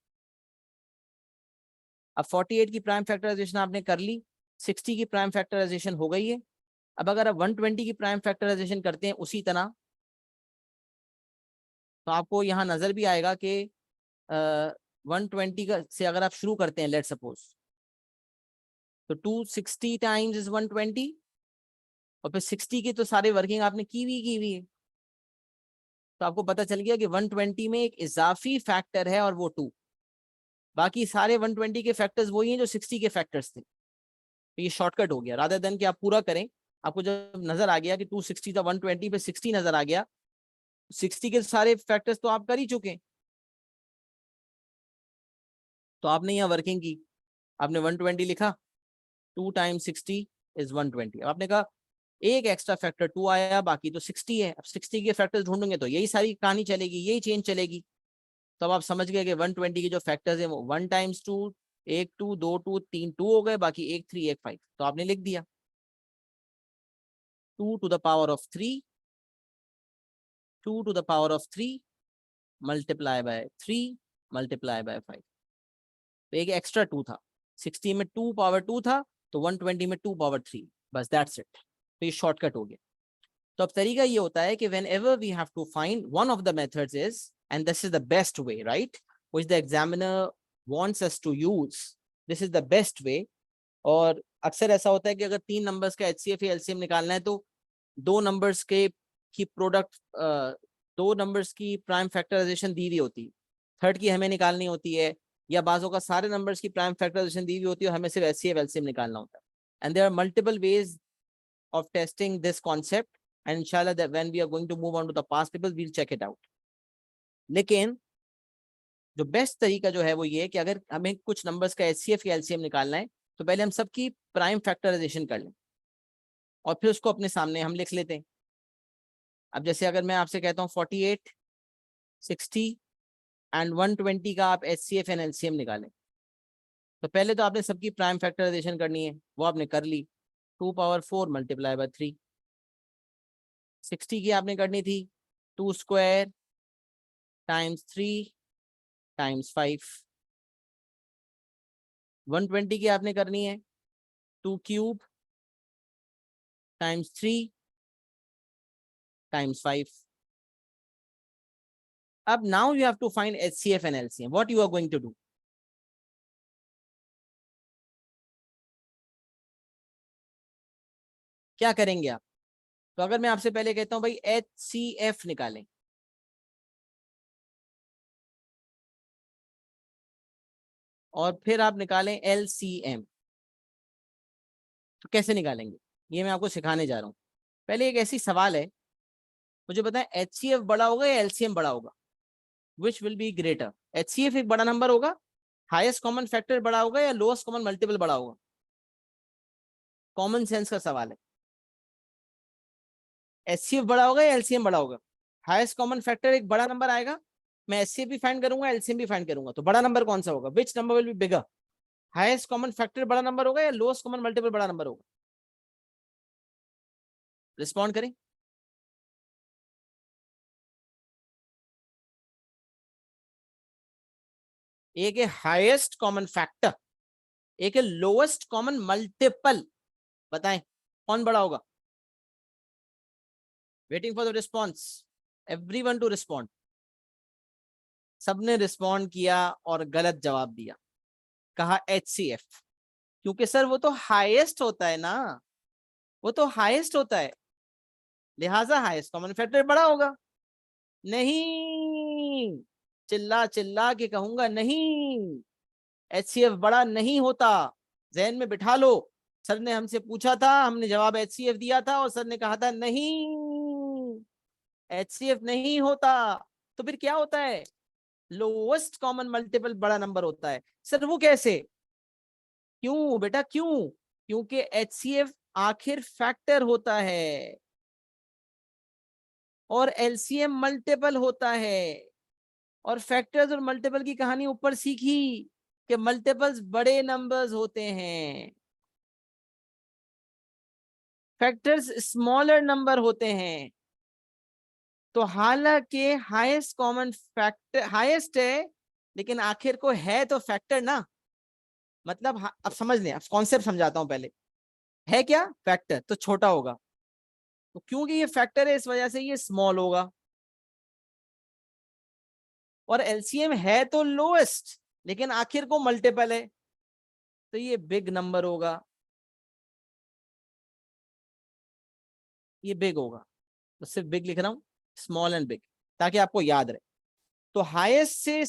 अब 48 की प्राइम फैक्टराइजेशन आपने कर ली, 60 की प्राइम फैक्टराइजेशन हो गई है। अब अगर आप 120 की प्राइम फैक्टराइजेशन करते हैं उसी तरह, तो आपको यहाँ नजर भी आएगा कि 120 का से अगर आप शुरू करते हैं, लेट सपोज, तो 260 टाइम्स इज 120, और फिर 60 की तो सारे वर्किंग आपने की हुई है, तो आपको पता चल गया कि 120 में एक इजाफी फैक्टर है और वो 2। बाकी सारे 120 के फैक्टर्स वही हैं जो 60 के फैक्टर्स थे। तो ये शॉर्टकट हो गया, रादर देन कि आप पूरा करें। आपको जब नजर आ गया कि 260 था, 120 पे 60 नजर आ गया, 60 के सारे फैक्टर्स तो आप कर ही चुके हैं, तो आपने यहाँ वर्किंग की, आपने 120 लिखा, 2 टाइम्स 60 इज 120। आपने कहा एक एक्स्ट्रा फैक्टर 2 आया, बाकी तो 60 है। अब 60 के फैक्टर्स ढूंढेंगे तो यही सारी कहानी चलेगी, यही चेंज चलेगी। तो अब आप समझ गए कि 120 के जो फैक्टर्स हैं वो 1 टाइम्स 2, एक 2, 2 2, 3 2 हो गए, बाकी एक 3, एक 5। तो आपने लिख दिया 2 to the power of 3, 2 to the power of 3 multiply by 3 multiply by 5। तो एक एक्स्ट्रा 2 था, 60 में 2 पावर 2 था, तो 120 में 2 पावर 3, बस दैट्स इट। तो ये शॉर्टकट हो गया। तो अब तरीका ये होता है कि whenever we have to find, one of the methods is, and this is the best way, right, which the examiner wants us to use, this is the best way। और अक्सर ऐसा होता है कि अगर 3 नंबर्स का एचसीएफ या LCM निकालना है, तो दो नंबर्स के की प्रोडक्ट, दो नंबर्स की प्राइम फैक्टराइजेशन दी हुई होती है, थर्ड की हमें निकालनी होती है, या बाजों का सारे नंबर्स की प्राइम फैक्टराइजेशन दी हुई होती है और हमें सिर्फ एचसीएफ एलसीएम निकालना होता है। And there are multiple ways of testing this concept, and inshallah that when we are going to move on to the past tables we'll check it out। लेकिन जो बेस्ट तरीका जो है वो ये है कि अगर हमें कुछ नंबर्स का एचसीएफ या एलसीएम निकालना है, तो पहले हम सबकी प्राइम फैक्टराइजेशन कर लें और फिर उसको अपने सामने हम लिख लेते हैं। अब जैसे अगर मैं आपसे कहता हूँ 48, 60 एंड 120 का आप एचसीएफ एंड एलसीएम निकालें, तो पहले तो आपने सबकी प्राइम फैक्टराइजेशन करनी है, वो आपने कर ली, 2 पावर 4 मल्टीप्लाई बाय 3। 60 की आपने करनी थी 2 स्क्वायर टाइम्स 3 टाइम्स 5। 120 की आपने करनी है 2 क्यूब टाइम्स 3 टाइम्स 5। अब now you have to find HCF and LCM. What you are going to do? क्या करेंगे आप? तो अगर मैं आपसे पहले कहता हूं भाई एचसीएफ निकालें, और फिर आप निकालें एलसीएम, तो कैसे निकालेंगे ये मैं आपको सिखाने जा रहा हूं। पहले एक ऐसी सवाल है, मुझे बताएं एचसीएफ बड़ा होगा या एलसीएम बड़ा होगा? Which will be greater? HCF एक बड़ा नंबर होगा, हाईएस्ट कॉमन फैक्टर बड़ा होगा, या लोएस्ट कॉमन मल्टीपल बड़ा होगा? कॉमन सेंस का सवाल है। एचसीएफ बड़ा होगा या एलसीएम बड़ा होगा? हाईएस्ट कॉमन फैक्टर एक बड़ा नंबर आएगा, मैं एचसीएफ भी फाइंड करूंगा, एलसीएम भी फाइंड करूंगा, तो बड़ा नंबर कौन सा होगा? Which number will be bigger? Highest common factor बड़ा नंबर होगा या लोएस्ट कॉमन मल्टीपल बड़ा नंबर होगा? रिस्पॉन्ड करें। एक है हाईएस्ट कॉमन फैक्टर, एक है लोएस्ट कॉमन मल्टीपल। बताएं कौन बड़ा होगा? Waiting for the response, everyone to respond. सबने रिस्पॉन्ड किया और गलत जवाब दिया, कहा एचसीएफ। क्योंकि सर वो तो हाईएस्ट होता है ना, वो तो हाईएस्ट होता है। लिहाजा हाईएस्ट कॉमन फैक्टर बड़ा होगा। नहीं, चिल्ला चिल्ला के कहूंगा नहीं, एचसीएफ बड़ा नहीं होता। जहन में बिठा लो, सर ने हमसे पूछा था, हमने जवाब एचसीएफ दिया था और सर ने कहा था नहीं, एचसीएफ नहीं होता। तो फिर क्या होता है? लोएस्ट कॉमन मल्टीपल बड़ा नंबर होता है। सर वो कैसे? क्यों बेटा क्यों? क्योंकि एचसीएफ आखिर फैक्टर होता है और एलसीएम मल्टीपल होता है। और फैक्टर्स और मल्टीपल की कहानी ऊपर सीखी कि मल्टीपल्स बड़े नंबर्स होते हैं, फैक्टर्स स्मॉलर नंबर होते हैं। तो हालांकि हाईएस्ट कॉमन फैक्टर हाईएस्ट है, लेकिन आखिर को है तो फैक्टर ना। मतलब अब समझ लें, अब कॉन्सेप्ट समझाता हूं पहले। है क्या? फैक्टर, तो छोटा होगा। तो क्योंकि ये फैक्टर है इस वजह से ये स्मॉल होगा। और एलसीएम है तो लोएस्ट, लेकिन आखिर को मल्टीपल है, तो ये बिग नंबर होगा, ये बिग होगा। तो सिर्फ बिग लिख रहा हूं, स्मॉल एंड बिग, ताकि आपको याद रहे। तो हाईएस्ट से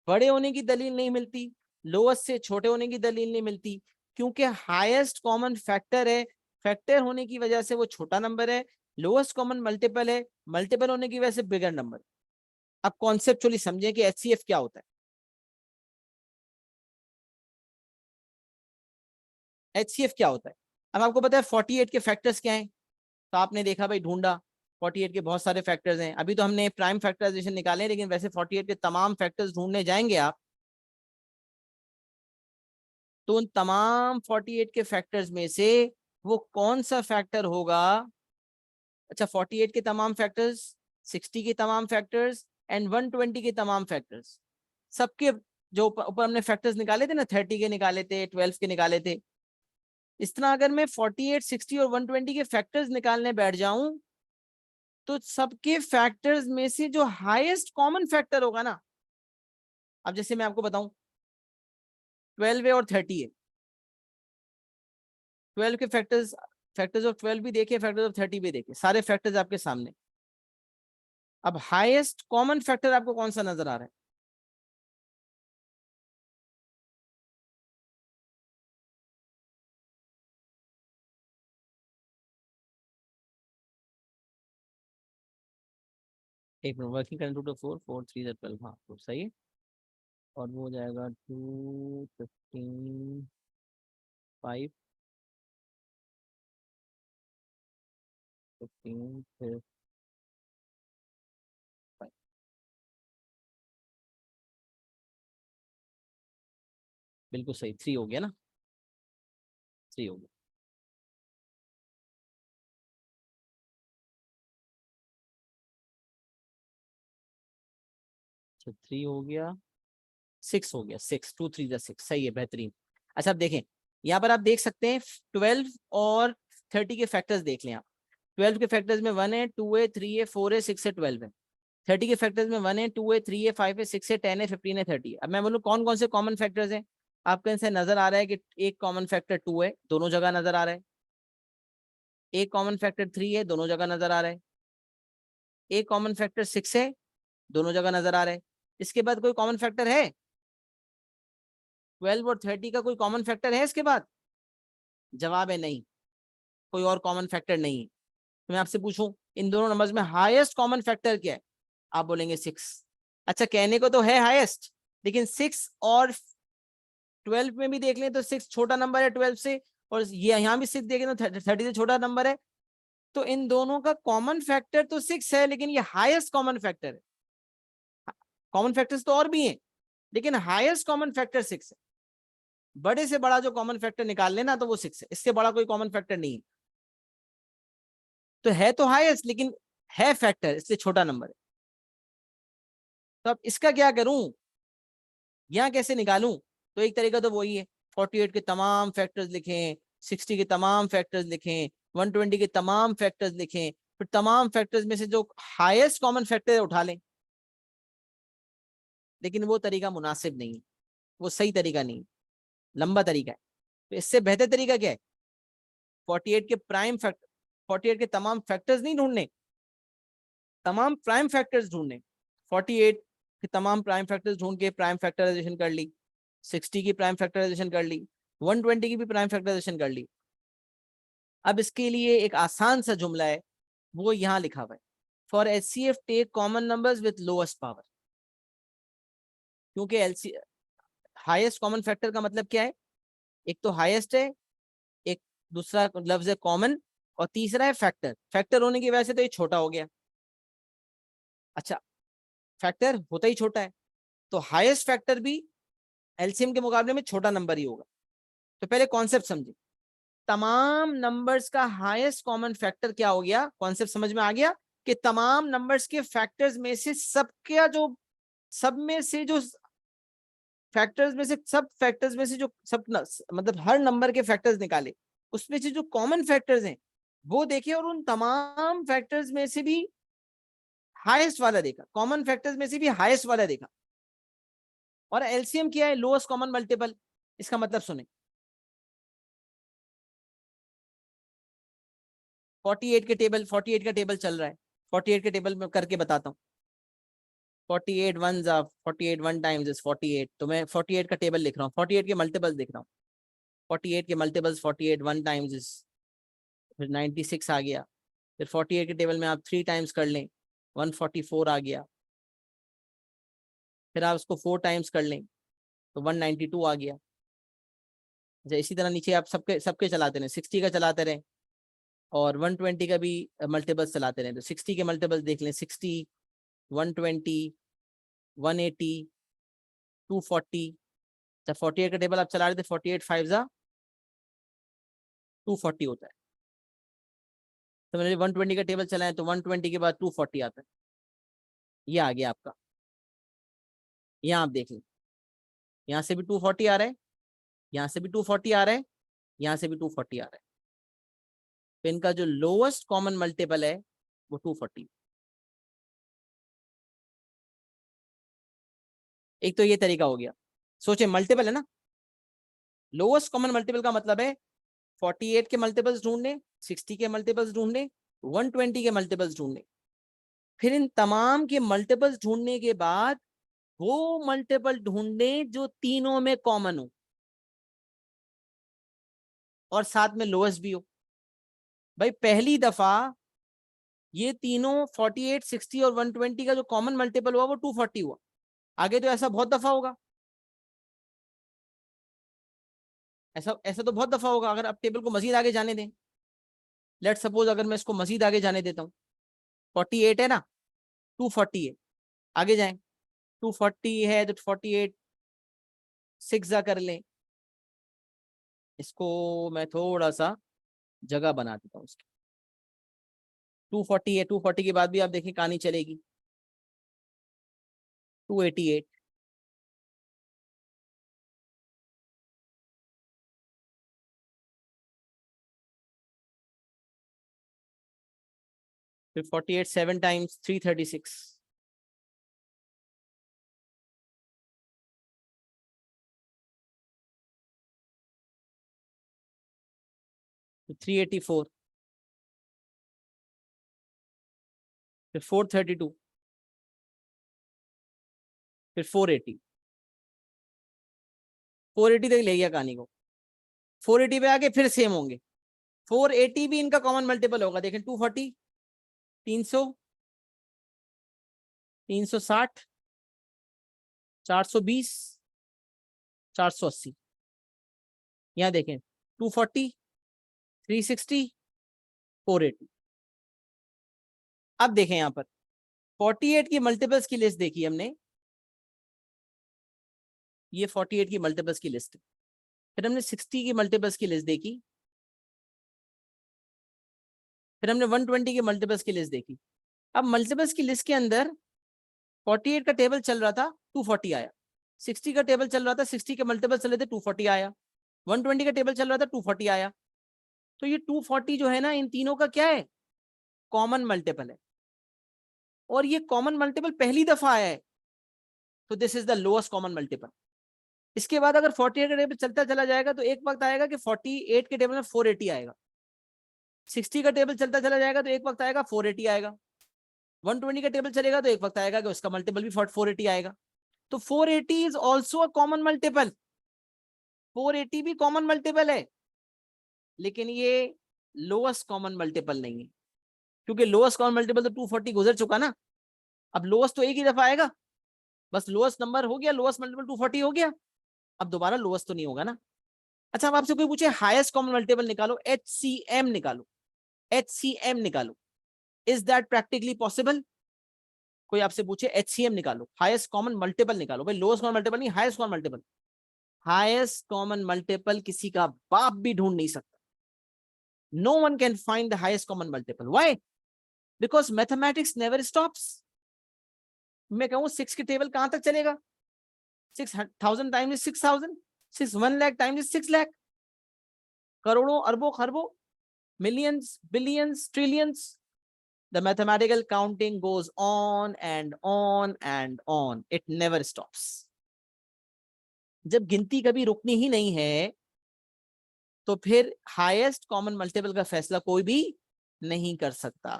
बड़े होने की दलील नहीं मिलती, लोएस्ट से छोटे होने की दलील नहीं मिलती, क्योंकि हाईएस्ट कॉमन फैक्टर है, फैक्टर होने की वजह से वो छोटा नंबर है। लोएस्ट कॉमन मल्टीपल है, मल्टीपल होने की वजह से बिगर नंबर। अब कॉन्सेप्चुअली समझें कि एचसीएफ क्या होता है। एचसीएफ क्या होता है? अब आपको पता है 48 के फैक्टर्स क्या हैं? तो आपने देखा भाई, ढूंढा, 48 के बहुत सारे फैक्टर्स हैं। अभी तो हमने प्राइम फैक्टराइजेशन निकाले, लेकिन वैसे 48 के तमाम फैक्टर्स ढूंढने जाएंगे आप, तो उन तमाम 48 के फैक्टर्स में से वो कौन सा फैक्टर होगा? अच्छा, 48 के तमाम फैक्टर्स, 60 के तमाम फैक्टर्स एंड 120 के तमाम फैक्टर्स, सबके जो ऊपर हमने फैक्टर्स निकाले थे ना, 30 के निकाले थे, 12 के निकाले थे, इस तरह अगर मैं 48, 60 और 120 के फैक्टर्स निकालने बैठ जाऊं, तो सबके फैक्टर्स में से जो हाईएस्ट कॉमन फैक्टर होगा ना, अब जैसे मैं आपको बताऊं, 12 है और 30 है, 12 के फैक्टर्स, फैक्टर्स ऑफ 12 भी देखे, फैक्टर्स ऑफ 30 भी देखे, सारे फैक्टर्स आपके सामने। अब हाईएस्ट कॉमन फैक्टर आपको कौन सा नजर आ रहा है? एक मिनट, वर्किंग करें 2 to 4, 4 3 12, हाँ तो सही है। और वो हो जाएगा 2 15 5 15 फिर 5, बिल्कुल सही, 3 हो गया ना, 3 हो गया। अच्छा 3 हो गया, 6 हो गया, 6, 2 3 6, सही है, बेहतरीन। अच्छा अब देखें, यहाँ पर आप देख सकते हैं 12 और 30 के फैक्टर्स देख लें आप। 12 के फैक्टर्स में 1 है, 2 है, 3 है, 4 है, 6 है, 12 है। 30 के फैक्टर्स में 1 है, 2 है, 3 है, 5 है, 6 है, 10 है, 15 है, 30 है। अब मैं बोलूँ कौन कौन से कॉमन फैक्टर्स हैं? आपको इनसे नजर आ रहा है कि एक कॉमन फैक्टर 2 है, दोनों जगह नजर आ रहा है। एक कॉमन फैक्टर 3 है, दोनों जगह नजर आ रहा है। एक कॉमन फैक्टर 6 है, दोनों जगह नजर आ रहा है। इसके बाद कोई कॉमन फैक्टर है? 12 और 30 का कोई कॉमन फैक्टर है इसके बाद? जवाब है नहीं, कोई और कॉमन फैक्टर नहीं है। तो मैं आपसे पूछूं, इन दोनों नंबर्स में हाईएस्ट कॉमन फैक्टर क्या है? आप बोलेंगे 6। अच्छा, कहने को तो है हाईएस्ट, लेकिन 6 और 12 में भी देख लें तो 6 छोटा नंबर है 12 से, और ये यहाँ भी 6 देखें तो 30 से छोटा नंबर है। तो इन दोनों का कॉमन फैक्टर तो 6 है, लेकिन ये हाईएस्ट कॉमन फैक्टर है। कॉमन फैक्टर्स तो और भी हैं, लेकिन हाईएस्ट कॉमन फैक्टर 6 है। बड़े से बड़ा जो कॉमन फैक्टर निकाल लेना तो वो 6 है, इससे बड़ा कोई कॉमन फैक्टर नहीं है। तो है तो हाईएस्ट, लेकिन है फैक्टर, इसलिए छोटा नंबर है। तो अब इसका क्या करूं, यहाँ कैसे निकालूं? तो एक तरीका तो वही है, 48 के तमाम फैक्टर्स लिखें, 60 के तमाम फैक्टर्स लिखें, 120 के तमाम फैक्टर्स लिखें, फिर तमाम फैक्टर्स में से जो हाईएस्ट कॉमन फैक्टर है उठा लें। लेकिन वो तरीका मुनासिब नहीं है, वो सही तरीका नहीं है, लंबा तरीका है। तो इससे बेहतर तरीका क्या है? 48 के प्राइम फैक्टर, 48 के तमाम फैक्टर्स नहीं ढूंढने, तमाम प्राइम फैक्टर्स ढूंढने। 48 के तमाम प्राइम फैक्टर्स ढूंढ के प्राइम फैक्टराइजेशन कर ली, 60 की प्राइम फैक्टराइजेशन कर ली, 120 की भी प्राइम फैक्टराइजेशन कर ली। अब इसके लिए एक आसान सा जुमला है, वो यहाँ लिखा हुआ है, for HCF take common numbers with lowest power. क्योंकि एलसी हाईएस्ट कॉमन फैक्टर का मतलब क्या है, एक तो हाईएस्ट है, एक दूसरा लफ्ज है कॉमन, और तीसरा है फैक्टर। फैक्टर होने की वजह से तो ये छोटा हो गया। अच्छा, फैक्टर होता ही छोटा है, तो हाईएस्ट फैक्टर भी एलसीएम के मुकाबले में छोटा नंबर ही होगा। तो पहले कॉन्सेप्ट समझे, तमाम नंबर्स का हाईएस्ट कॉमन फैक्टर क्या हो गया, कॉन्सेप्ट समझ में आ गया कि तमाम नंबर्स के फैक्टर्स में से सबका जो सब में से जो फैक्टर्स में से सब फैक्टर्स में से जो सब मतलब हर नंबर के फैक्टर्स निकाले, उसमें से जो कॉमन फैक्टर्स हैं वो देखे, और उन तमाम फैक्टर्स में से भी हाईएस्ट वाला देखा, कॉमन फैक्टर्स में से भी हाईएस्ट वाला देखा। और एलसीएम क्या है, लोएस्ट कॉमन मल्टीपल। इसका मतलब सुने, 48 के टेबल, 48 का टेबल चल रहा है, 48 के टेबल में करके बताता हूँ। 48 वन 48 वन टाइम्स इज 48, तो मैं 48 का टेबल लिख रहा हूँ, 48 के मल्टीपल्स देख रहा हूँ। 48 के मल्टीपल्स 48 वन टाइम्स इज, फिर 96 आ गया। फिर 48 के टेबल में आप 3 टाइम्स कर लें, 144 आ गया। फिर आप उसको 4 टाइम्स कर लें तो 192 आ गया। इसी तरह नीचे आप सबके सबके चलाते रहे, 60 का चलाते रहे और 120 का भी मल्टीपल्स चलाते रहे। तो 60 के मल्टीपल्स देख लें, 60, 120, 180, 240। जब 48 का टेबल आप चला रहे थे, 48 5 जा 240 होता है। तो मैंने 120 का टेबल चलाया तो 120 के बाद 240 आता है। ये आ गया आपका। यहाँ आप देख लें, यहाँ से भी 240 आ रहा है, यहाँ से भी 240 आ रहा है, यहाँ से भी 240 आ रहा है। तो इनका जो लोएस्ट कॉमन मल्टीपल है वो 240। एक तो ये तरीका हो गया। सोचे मल्टीपल है ना, लोएस्ट कॉमन मल्टीपल का मतलब है 48 के मल्टीपल्स ढूंढने, 60 के मल्टीपल्स ढूंढने, 120 के मल्टीपल्स ढूंढने। फिर इन तमाम के मल्टीपल्स ढूंढने के बाद वो मल्टीपल ढूंढने जो तीनों में कॉमन हो और साथ में लोएस्ट भी हो। भाई पहली दफा ये तीनों 48, 60 और 120 का जो कॉमन मल्टीपल हुआ वो 240 हुआ। आगे तो ऐसा बहुत दफा होगा, ऐसा ऐसा तो बहुत दफा होगा। अगर आप टेबल को मजीद आगे जाने दें, लेट सपोज अगर मैं इसको मजीद आगे जाने देता हूँ, 48 है ना, 240 है, आगे जाएं, 240 है तो 48 6 जा कर लें। इसको मैं थोड़ा सा जगह बना देता हूँ इसकी। 240 है, 240 के बाद भी आप देखें कहानी चलेगी, 288, फिर 48 7 टाइम्स 336, फिर 384, फिर 432, फिर 480। 480 तक ले गया कहानी को। 480 पे आके फिर सेम होंगे। 480 भी इनका कॉमन मल्टीपल होगा, देखें 240, 300, 360, 420, 480। यहाँ देखें 240, 360, 480। अब देखें यहाँ पर 48 की मल्टीपल्स की लिस्ट देखी हमने, ये 48 की मल्टीपल्स की लिस्ट। फिर हमने 60 की मल्टीपल्स की लिस्ट देखी, फिर हमने 120 के मल्टीपल्स की लिस्ट देखी। अब मल्टीपल्स की लिस्ट के अंदर 48 का टेबल चल रहा था, 240 आया। 60 का टेबल चल रहा था, 60 के मल्टीपल चल रहे थे, 240 आया। 120 का टेबल चल रहा था, 240 आया। तो ये 240 जो है ना, इन तीनों का क्या है, कॉमन मल्टीपल है। और ये कॉमन मल्टीपल पहली दफा आया है, तो this is the lowest common multiple. इसके बाद अगर 48 का टेबल चलता चला जाएगा तो एक वक्त आएगा कि 48 के टेबल में 480 आएगा। 60 का टेबल चलता चला जाएगा तो एक वक्त आएगा 480 आएगा, 120 का टेबल चलेगा तो एक वक्त आएगा कि उसका मल्टीपल भी 480 आएगा। तो 480 is also a common multiple, 480 भी कॉमन मल्टीपल है, लेकिन ये लोएस्ट कॉमन मल्टीपल नहीं है, क्योंकि लोएस्ट कॉमन मल्टीपल तो 240 गुजर चुका ना। अब लोएस्ट तो एक ही दफा आएगा, बस लोएस्ट नंबर हो गया, लोएस्ट मल्टीपल 240 हो गया, अब दोबारा लोएस्ट तो नहीं होगा ना। अच्छा, अब आपसे कोई पूछे हाईएस्ट कॉमन मल्टीपल निकालो, HCM निकालो, HCM निकालो, इज दैट प्रैक्टिकली पॉसिबल? कोई आपसे पूछे HCM निकालो, हाईएस्ट कॉमन मल्टीपल निकालो, भाई लोएस्ट कॉमन मल्टीपल नहीं, highest common multiple. Highest common multiple किसी का बाप भी ढूंढ नहीं सकता। No one can find the highest common multiple. Why? Because mathematics never stops. मैं कहूँ 6 की टेबल कहां तक चलेगा? 6,000 times 6,000, 1 lakh times 6 lakh, करोड़ों अरबों खरबों, millions, billions, trillions. The mathematical counting goes on and on and on. It never stops. जब गिनती कभी रुकनी ही नहीं है तो फिर हाईएस्ट कॉमन मल्टीपल का फैसला कोई भी नहीं कर सकता।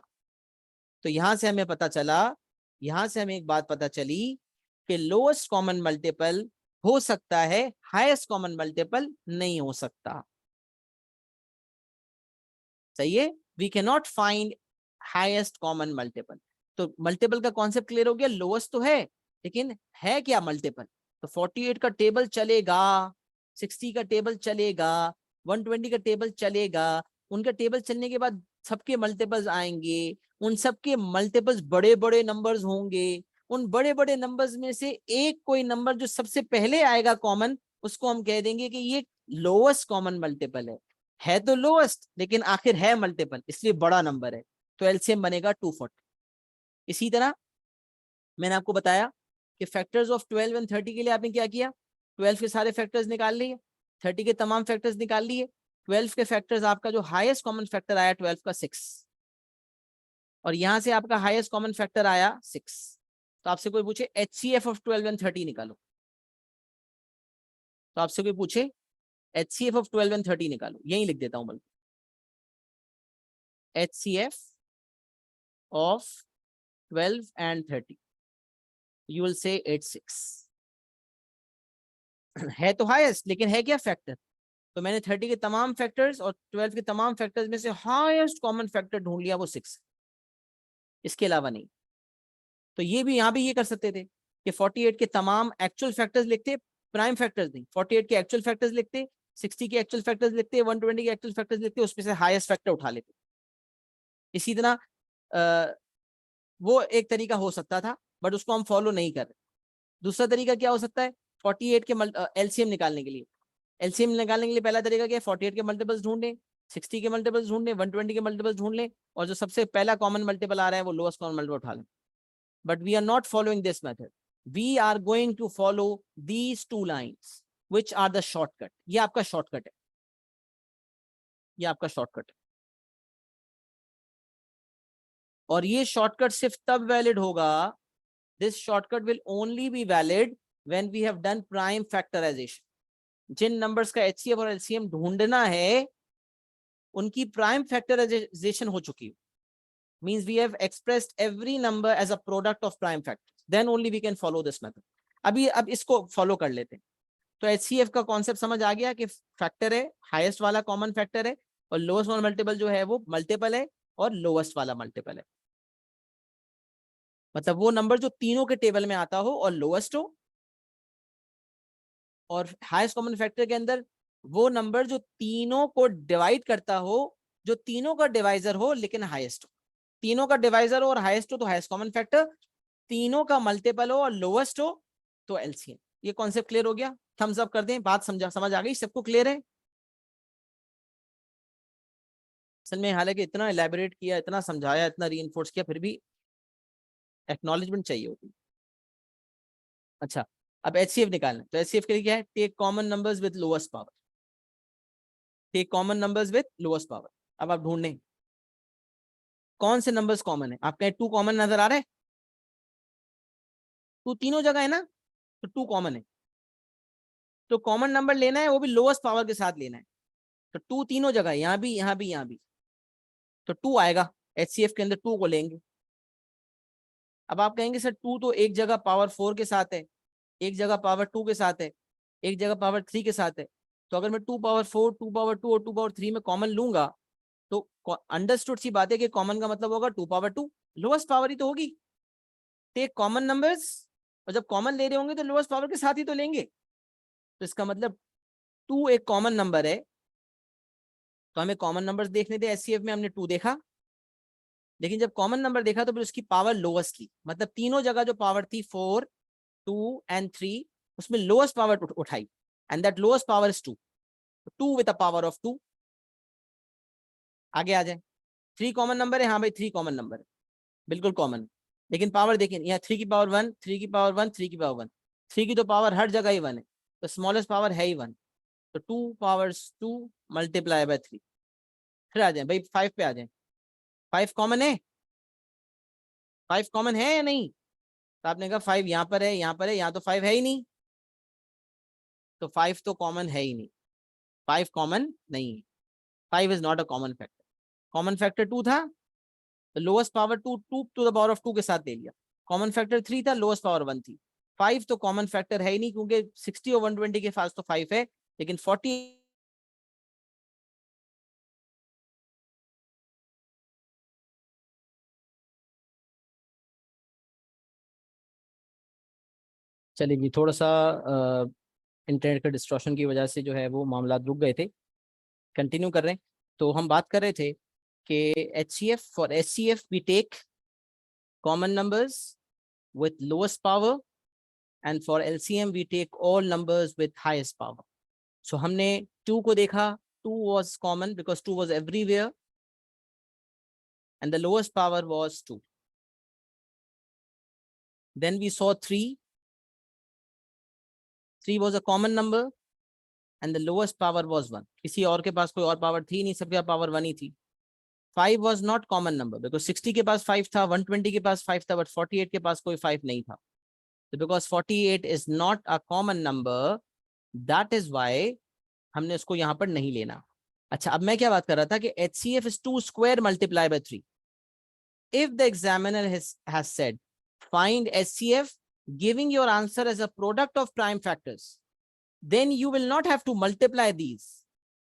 तो यहां से हमें पता चला, यहां से हमें एक बात पता चली कि लोएस्ट कॉमन मल्टीपल हो सकता है, हाईएस्ट कॉमन मल्टीपल नहीं हो सकता। सही है, we can not find highest common multiple. तो मल्टीपल का कॉन्सेप्ट क्लियर हो गया, लोएस्ट तो है लेकिन है क्या मल्टीपल? तो 48 का टेबल चलेगा, 60 का टेबल चलेगा, 120 का टेबल चलेगा। उनका टेबल चलने के बाद सबके मल्टीपल्स आएंगे, उन सबके मल्टीपल्स बड़े बड़े नंबर्स होंगे। उन बड़े बड़े नंबर्स में से एक कोई नंबर जो सबसे पहले आएगा कॉमन, उसको हम कह देंगे कि ये लोएस्ट कॉमन मल्टीपल है तो लोएस्ट लेकिन आखिर है मल्टीपल, इसलिए बड़ा नंबर है, तो एलसीएम बनेगा 240। इसी तरह मैंने आपको बताया कि फैक्टर्स ऑफ 12 एंड 30 के लिए आपने क्या किया, 12 के सारे फैक्टर्स निकाल लिए, 30 के तमाम फैक्टर्स निकाल लिए। 12 के फैक्टर्स, आपका जो हाईएस्ट कॉमन फैक्टर आया 12 का 6, और यहां से आपका हाईएस्ट कॉमन फैक्टर आया 6। तो आपसे कोई पूछे HCF ऑफ 12 एंड 30 निकालो, तो आपसे कोई पूछे HCF ऑफ 12 एंड 30 निकालो, यही लिख देता हूं बल्कि, HCF of 12 and 30, you will say 86। है तो हाईएस्ट लेकिन है क्या फैक्टर? तो मैंने 30 के तमाम फैक्टर्स और 12 के तमाम फैक्टर्स में से हाईएस्ट कॉमन फैक्टर ढूंढ लिया, वो 6, इसके अलावा नहीं। तो ये भी यहां भी ये कर सकते थे कि 48 के तमाम एक्चुअल फैक्टर्स लिखते, प्राइम फैक्टर्स नहीं, 48 के एक्चुअल फैक्टर्स लिखते, 60 के एक्चुअल फैक्टर्स लिखते, 120 के एक्चुअल फैक्टर्स लिखते, उसमें से हाईएस्ट फैक्टर उठा लेते। इसी तरह वो एक तरीका हो सकता था, बट उसको हम फॉलो नहीं कर रहे। दूसरा तरीका क्या हो सकता है 48 के एलसीएम निकालने के लिए? एलसीएम निकालने के लिए पहला तरीका क्या है, 48 के मल्टीपल्स ढूंढें, 60 के मल्टीपल्स ढूंढें, 120 के मल्टीपल्स ढूंढ लें, और जो सबसे पहला कॉमन मल्टीपल आ रहा है वो लोएस्ट कॉमन मल्टीपल उठा लें। But we are not following this method, we are going to follow these two lines which are the shortcut. ये आपका शॉर्टकट है, ये आपका शॉर्टकट है, और ये शॉर्टकट सिर्फ तब वैलिड होगा, this shortcut will only be valid when we have done prime factorization. जिन नंबर्स का HCF और LCM ढूंढना है उनकी प्राइम फैक्टराइजेशन हो चुकी है, means we have expressed every number as a product of prime factors, then only we can follow this method. अब इसको फॉलो कर लेते हैं। तो HCF का कॉन्सेप्ट समझ आ गया कि फैक्टर है, हाईएस्ट वाला कॉमन फैक्टर है, और लोएस्ट वाला मल्टीपल जो है वो मल्टीपल है और लोएस्ट वाला मल्टीपल है, मतलब वो नंबर जो तीनों के टेबल में आता हो और लोएस्ट हो, और हाईएस्ट कॉमन फैक्टर के अंदर वो नंबर जो तीनों को डिवाइड करता हो, जो तीनों का डिवाइजर हो लेकिन हाईएस्ट हो। तीनों का डिवाइजर हो और हाईएस्ट हो तो हाईएस्ट कॉमन फैक्टर, तीनों का मल्टीपल हो और लोएस्ट हो तो एलसीएम। ये कॉन्सेप्ट क्लियर हो गया? थम्स अप कर दें, बात समझ आ गई, सबको क्लियर है? असल में हालांकि इतना इलेबोरेट किया, इतना समझाया, इतना रीइंफोर्स किया, फिर भी एक्नॉलेजमेंट चाहिए होती। अच्छा, अब HCF निकालना, तो HCF के लिए क्या है, take common numbers with lowest power, take common numbers with lowest power. अब आप ढूंढने कौन से नंबर्स कॉमन है, आपके 2 कॉमन नजर आ रहे हैं, 2 तीनों जगह है ना, तो 2 कॉमन है, तो कॉमन नंबर लेना है वो भी लोएस्ट पावर के साथ लेना है। तो 2 तीनों जगह है, यहाँ भी, यहाँ भी, यहाँ भी। तो 2 आएगा, HCF के अंदर 2 को लेंगे। अब आप कहेंगे सर 2 तो एक जगह पावर 4 के साथ है, एक जगह पावर 2 के साथ है, एक जगह पावर 3 के साथ है, तो अगर मैं 2 पावर 4, 2 पावर 2 और 2 पावर 3 में कॉमन लूंगा तो अंडरस्टूड सी बात है कि कॉमन का मतलब होगा 2 पावर 2, लोएस्ट पावर ही तो होगी। टेक कॉमन नंबर्स, और जब कॉमन ले रहे होंगे तो लोएस्ट पावर के साथ ही तो लेंगे। तो इसका मतलब 2 एक कॉमन नंबर है, तो हमें कॉमन नंबर्स देखने थे। एचसीएफ में हमने 2 देखा, लेकिन जब कॉमन नंबर देखा तो फिर उसकी पावर लोएस्ट ली, मतलब तीनों जगह जो पावर थी 4, 2 एंड 3, उसमें लोएस्ट पावर उठाई, and that lowest power is 2, 2 with a power of 2। आगे आ जाए, 3 कॉमन नंबर है, हाँ भाई 3 कॉमन नंबर है, बिल्कुल कॉमन, लेकिन पावर देखिए यहाँ 3 की पावर 1, 3 की पावर 1, 3 की पावर 1, 3 की तो पावर हर जगह ही 1 है, तो स्मॉलेस्ट पावर है ही 1, तो 2 पावर्स 2 मल्टीप्लाई बाय 3। फिर आ जाए भाई 5 पे आ जाए, 5 कॉमन है, 5 कॉमन है या नहीं? तो आपने कहा 5 यहाँ पर है, यहाँ पर है, यहाँ तो 5 है ही नहीं, तो 5 तो कॉमन है ही नहीं, 5 कॉमन नहीं है, 5 is not a common factor. Common factor 2 था, तो lowest power 2, 2 to the power of 2 के साथ ले लिया। कॉमन फैक्टर 3 था, लोएस्ट पावर 1 थी। 5 तो कॉमन फैक्टर है ही नहीं, क्योंकि 60 और 120 के पास तो 5 है, लेकिन 40। चलिए जी, थोड़ा सा इंटरनेट का डिस्ट्रॉशन की वजह से जो है वो मामला रुक गए थे, कंटिन्यू कर रहे हैं। तो हम बात कर रहे थे कि HCF, for HCF we take common numbers with lowest power, and for LCM we take all numbers with highest power. So हमने 2 को देखा, 2 was common because 2 was everywhere and the lowest power was 2. Then we saw 3. 3 was a common number and the lowest power was 1. किसी और के पास कोई और power थी नहीं, सबके पावर 1 ही थी। 5 was not common number because 60 के पास 5 था, 120 के पास 5 था, but 48 के पास कोई 5 नहीं था। So because 48 is not a common number, that is why हमने उसको यहां पर नहीं लेना। अच्छा, अब मैं क्या बात कर रहा था कि HCF is 2 square multiplied by 3. If the examiner has said find HCF giving your answer as a product of prime factors, then you will not have to multiply these,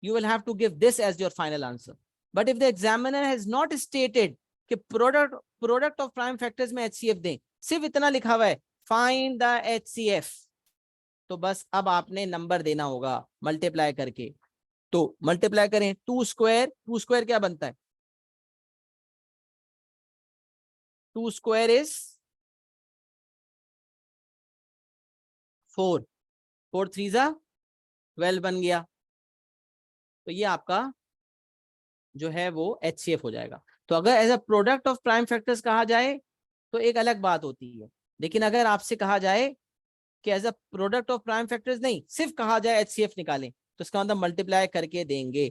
you will have to give this as your final answer. But if the examiner has not stated कि product of prime factors में HCF दें, सिर्फ इतना लिखा हुआ है find the HCF, तो बस अब आपने नंबर देना होगा मल्टीप्लाई करके। तो मल्टीप्लाई करें, 2 स्क्वायर, 2 स्क्वायर क्या बनता है? 2 स्क्वायर इज 4, 4 3 जा 12 बन गया, तो ये आपका जो है वो HCF हो जाएगा। तो अगर as a product of prime factors कहा जाए तो एक अलग बात होती है, लेकिन अगर आपसे कहा जाए कि as a product of prime factors नहीं, सिर्फ कहा जाए HCF निकालें, तो इसका मतलब मल्टीप्लाई करके देंगे।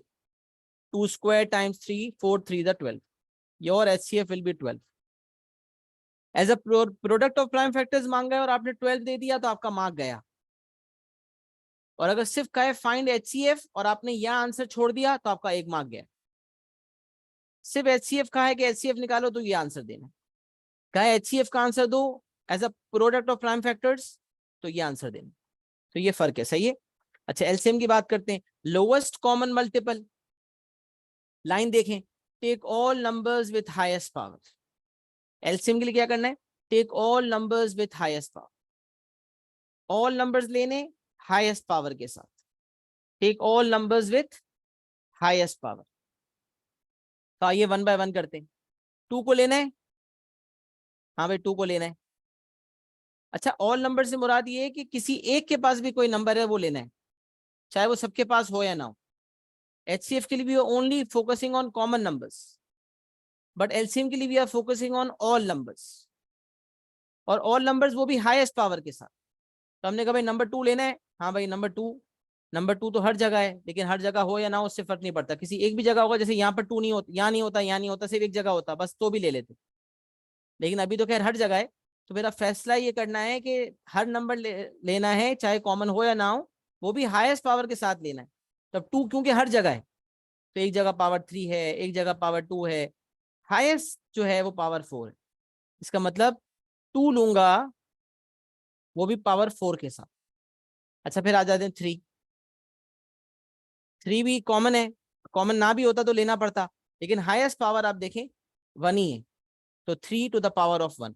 2 स्क्वायर टाइम्स 3, 4 3 जा 12, your HCF will be 12। As a product of prime factors मांगा है और आपने 12 दे दिया तो आपका मार्क गया। और अगर सिर्फ कहे फाइंड HCF और आपने यह आंसर छोड़ दिया तो आपका 1 मार्क गया। सिर्फ HCF कहा है कि HCF निकालो तो ये आंसर देना, कहे HCF का आंसर दो as a product of prime factors तो ये आंसर देना। तो ये फर्क है, सही है। अच्छा, LCM की बात करते हैं। लोवेस्ट कॉमन मल्टीपल, लाइन देखें, take all numbers with highest power. LCM के लिए क्या करना है? Take all numbers with highest power, all numbers लेने हाईएस्ट पावर के साथ, take all numbers with highest power. तो आइए 1 बाय 1 करते हैं। 2 को लेना है, हाँ भाई 2 को लेना है। अच्छा, ऑल नंबर से मुराद ये है कि किसी एक के पास भी कोई नंबर है वो लेना है, चाहे वो सबके पास हो या ना हो। HCF के लिए भी only focusing on common numbers, but LCM के लिए भी are focusing on all numbers, और ऑल नंबर्स वो भी हाईएस्ट पावर के साथ। तो हमने कहा भाई नंबर 2 लेना है, हाँ भाई नंबर 2, नंबर 2 तो हर जगह है, लेकिन हर जगह हो या ना हो उससे फर्क नहीं पड़ता, किसी एक भी जगह होगा, जैसे यहाँ पर 2 नहीं होता, यहाँ नहीं होता, यहाँ नहीं होता, सिर्फ एक जगह होता, बस तो भी ले लेते। लेकिन अभी तो खैर हर जगह है, तो मेरा फैसला ये करना है कि हर नंबर लेना है, चाहे कॉमन हो या ना हो, वो भी हाईएस्ट पावर के साथ लेना है। तब 2 क्योंकि हर जगह है, तो एक जगह पावर 3 है, एक जगह पावर 2 है, हाईएस्ट जो है वो पावर 4 है, इसका मतलब 2 लूंगा वो भी पावर 4 के साथ। अच्छा फिर आ जाते हैं 3, 3 भी कॉमन है, कॉमन ना भी होता तो लेना पड़ता, लेकिन हाईएस्ट पावर आप देखें 1 ही है, तो 3 टू द पावर ऑफ 1।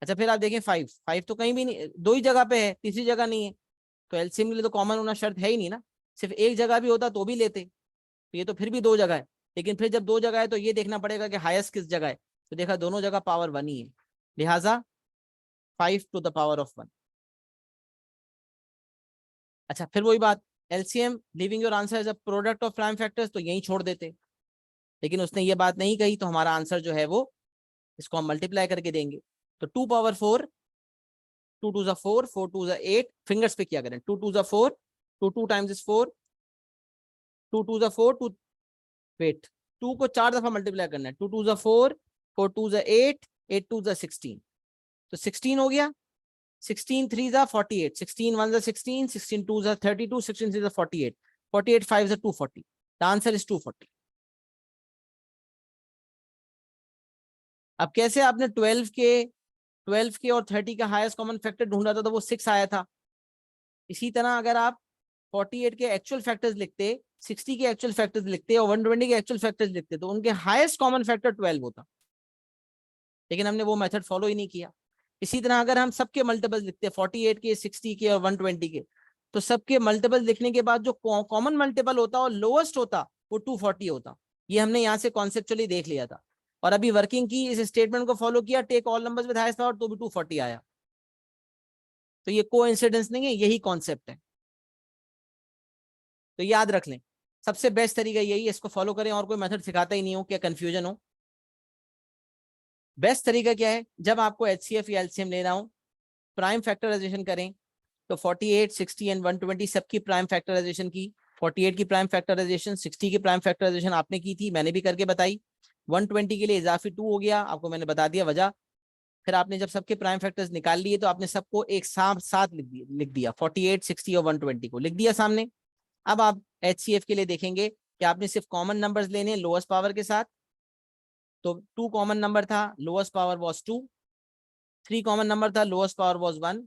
अच्छा फिर आप देखें 5, 5 तो कहीं भी नहीं, 2 ही जगह पे है, तीसरी जगह नहीं है, तो एलसीएम के लिए तो कॉमन होना शर्त है ही नहीं ना, सिर्फ एक जगह भी होता तो भी लेते, तो ये तो फिर भी 2 जगह है, लेकिन फिर जब 2 जगह है तो ये देखना पड़ेगा कि हाईएस्ट किस जगह है, तो देखा दोनों जगह पावर 1 ही है, लिहाजा 5 टू द पावर ऑफ 1। अच्छा फिर वही बात, LCM leaving your answer as a product of prime factors, तो यहीं छोड़ देते, लेकिन उसने ये बात नहीं कही, तो हमारा आंसर जो है वो इसको हम मल्टीप्लाई करके देंगे, तो 2 पावर 4, 2 2 जा 4, 4 2 जा 8, फिंगर्स पे क्या करें, 2 2 जा 4, 2 2 टाइम्स इज 4, 2 2 जा 4, 2 वेट 2 को 4 दफा मल्टीप्लाई करना है, 2 2 जा 4, 4 2 जा 8, 8 2 जा 16, तो 16 हो गया, 16 3 जा 48, 16 1 जा 16, 16 2 जा 32, 16 3 जा 48, 48 5 जा 240, द आंसर इज 240। अब कैसे आपने 12 के और 30 का हाईएस्ट कॉमन फैक्टर ढूंढा था, तो वो 6 आया था, इसी तरह अगर आप 48 के एक्चुअल फैक्टर्स लिखते, 60 के एक्चुअल फैक्टर्स लिखते और 120 के एक्चुअल फैक्टर्स लिखते, तो उनके हाईएस्ट कॉमन फैक्टर 12 होता, लेकिन हमने वो मेथड फॉलो ही नहीं किया। इसी तरह अगर हम सबके मल्टीपल्स लिखते, 48 के, 60 के और 120 के, तो सबके मल्टीपल लिखने के बाद जो कॉमन मल्टीपल होता और लोएस्ट होता वो 240 होता, ये हमने यहाँ से कॉन्सेप्चुअली देख लिया था, और अभी वर्किंग की, इस स्टेटमेंट को फॉलो किया, take all numbers with highest power, तो भी 240 आया, तो ये कोइंसिडेंस नहीं है, यही कॉन्सेप्ट है, तो याद रख लें, सबसे बेस्ट तरीका यही है, इसको फॉलो करें, और कोई मेथड सिखाता ही नहीं हो, क्या कंफ्यूजन हो। बेस्ट तरीका क्या है, जब आपको एचसीएफ या एलसीएम लेना हो, प्राइम फैक्टराइजेशन करें, तो 48 60 एंड 120 सबकी प्राइम फैक्टराइजेशन की, 48 की प्राइम फैक्टराइजेशन, 60 की प्राइम फैक्टराइजेशन आपने की थी, मैंने भी करके बताई, 120 के लिए इजाफी 2 हो गया, आपको मैंने बता दिया वजह, फिर आपने जब सबके प्राइम फैक्टर्स निकाल लिए, तो आपने सबको एक साथ साथ लिख दिया 48 60 और 120 को लिख दिया सामने। अब आप एचसीएफ के लिए देखेंगे कि आपने सिर्फ कॉमन नंबर्स लेने लोएस्ट पावर के साथ, तो 2 कॉमन नंबर था, lowest power was 2, 3 common number था, लोएस्ट पावर वाज 1,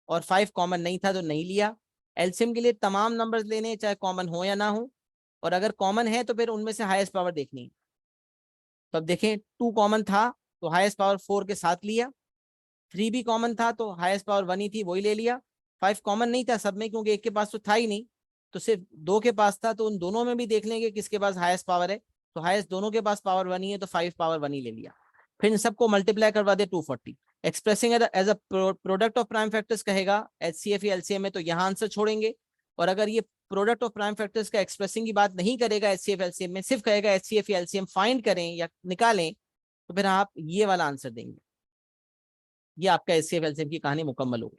और 5 कॉमन नहीं था तो नहीं लिया। एलसीएम के लिए तमाम नंबर्स लेने, चाहे कॉमन हो या ना हो, और अगर कॉमन है तो फिर उनमें से हाईएस्ट पावर देखनी है, तो अब देखें 2 कॉमन था तो हाईएस्ट पावर 4 के साथ लिया, 3 भी कॉमन था तो हाईएस्ट पावर 1 ही थी, वही ले लिया, 5 कॉमन नहीं था सब में, क्योंकि एक के पास तो था ही नहीं, तो सिर्फ 2 के पास था, तो उन दोनों में भी देख लेंगे किसके पास हाईएस्ट पावर है, तो हाईएस्ट दोनों के पास पावर 1 ही है, तो 5 पावर 1 ही ले लिया, फिर इन सबको मल्टीप्लाई करवा दे 240, expressing as a product of prime factors कहेगा एचसीएफ या एलसीएम में, तो यहाँ आंसर छोड़ेंगे, और अगर ये प्रोडक्ट ऑफ प्राइम फैक्टर्स का एक्सप्रेसिंग की बात नहीं करेगा एचसीएफ एलसीएम में, सिर्फ कहेगा एचसीएफ या एलसीएम फाइंड करें या निकालें, तो फिर आप ये वाला आंसर देंगे, ये आपका एचसीएफ एलसीएम की कहानी मुकम्मल होगी।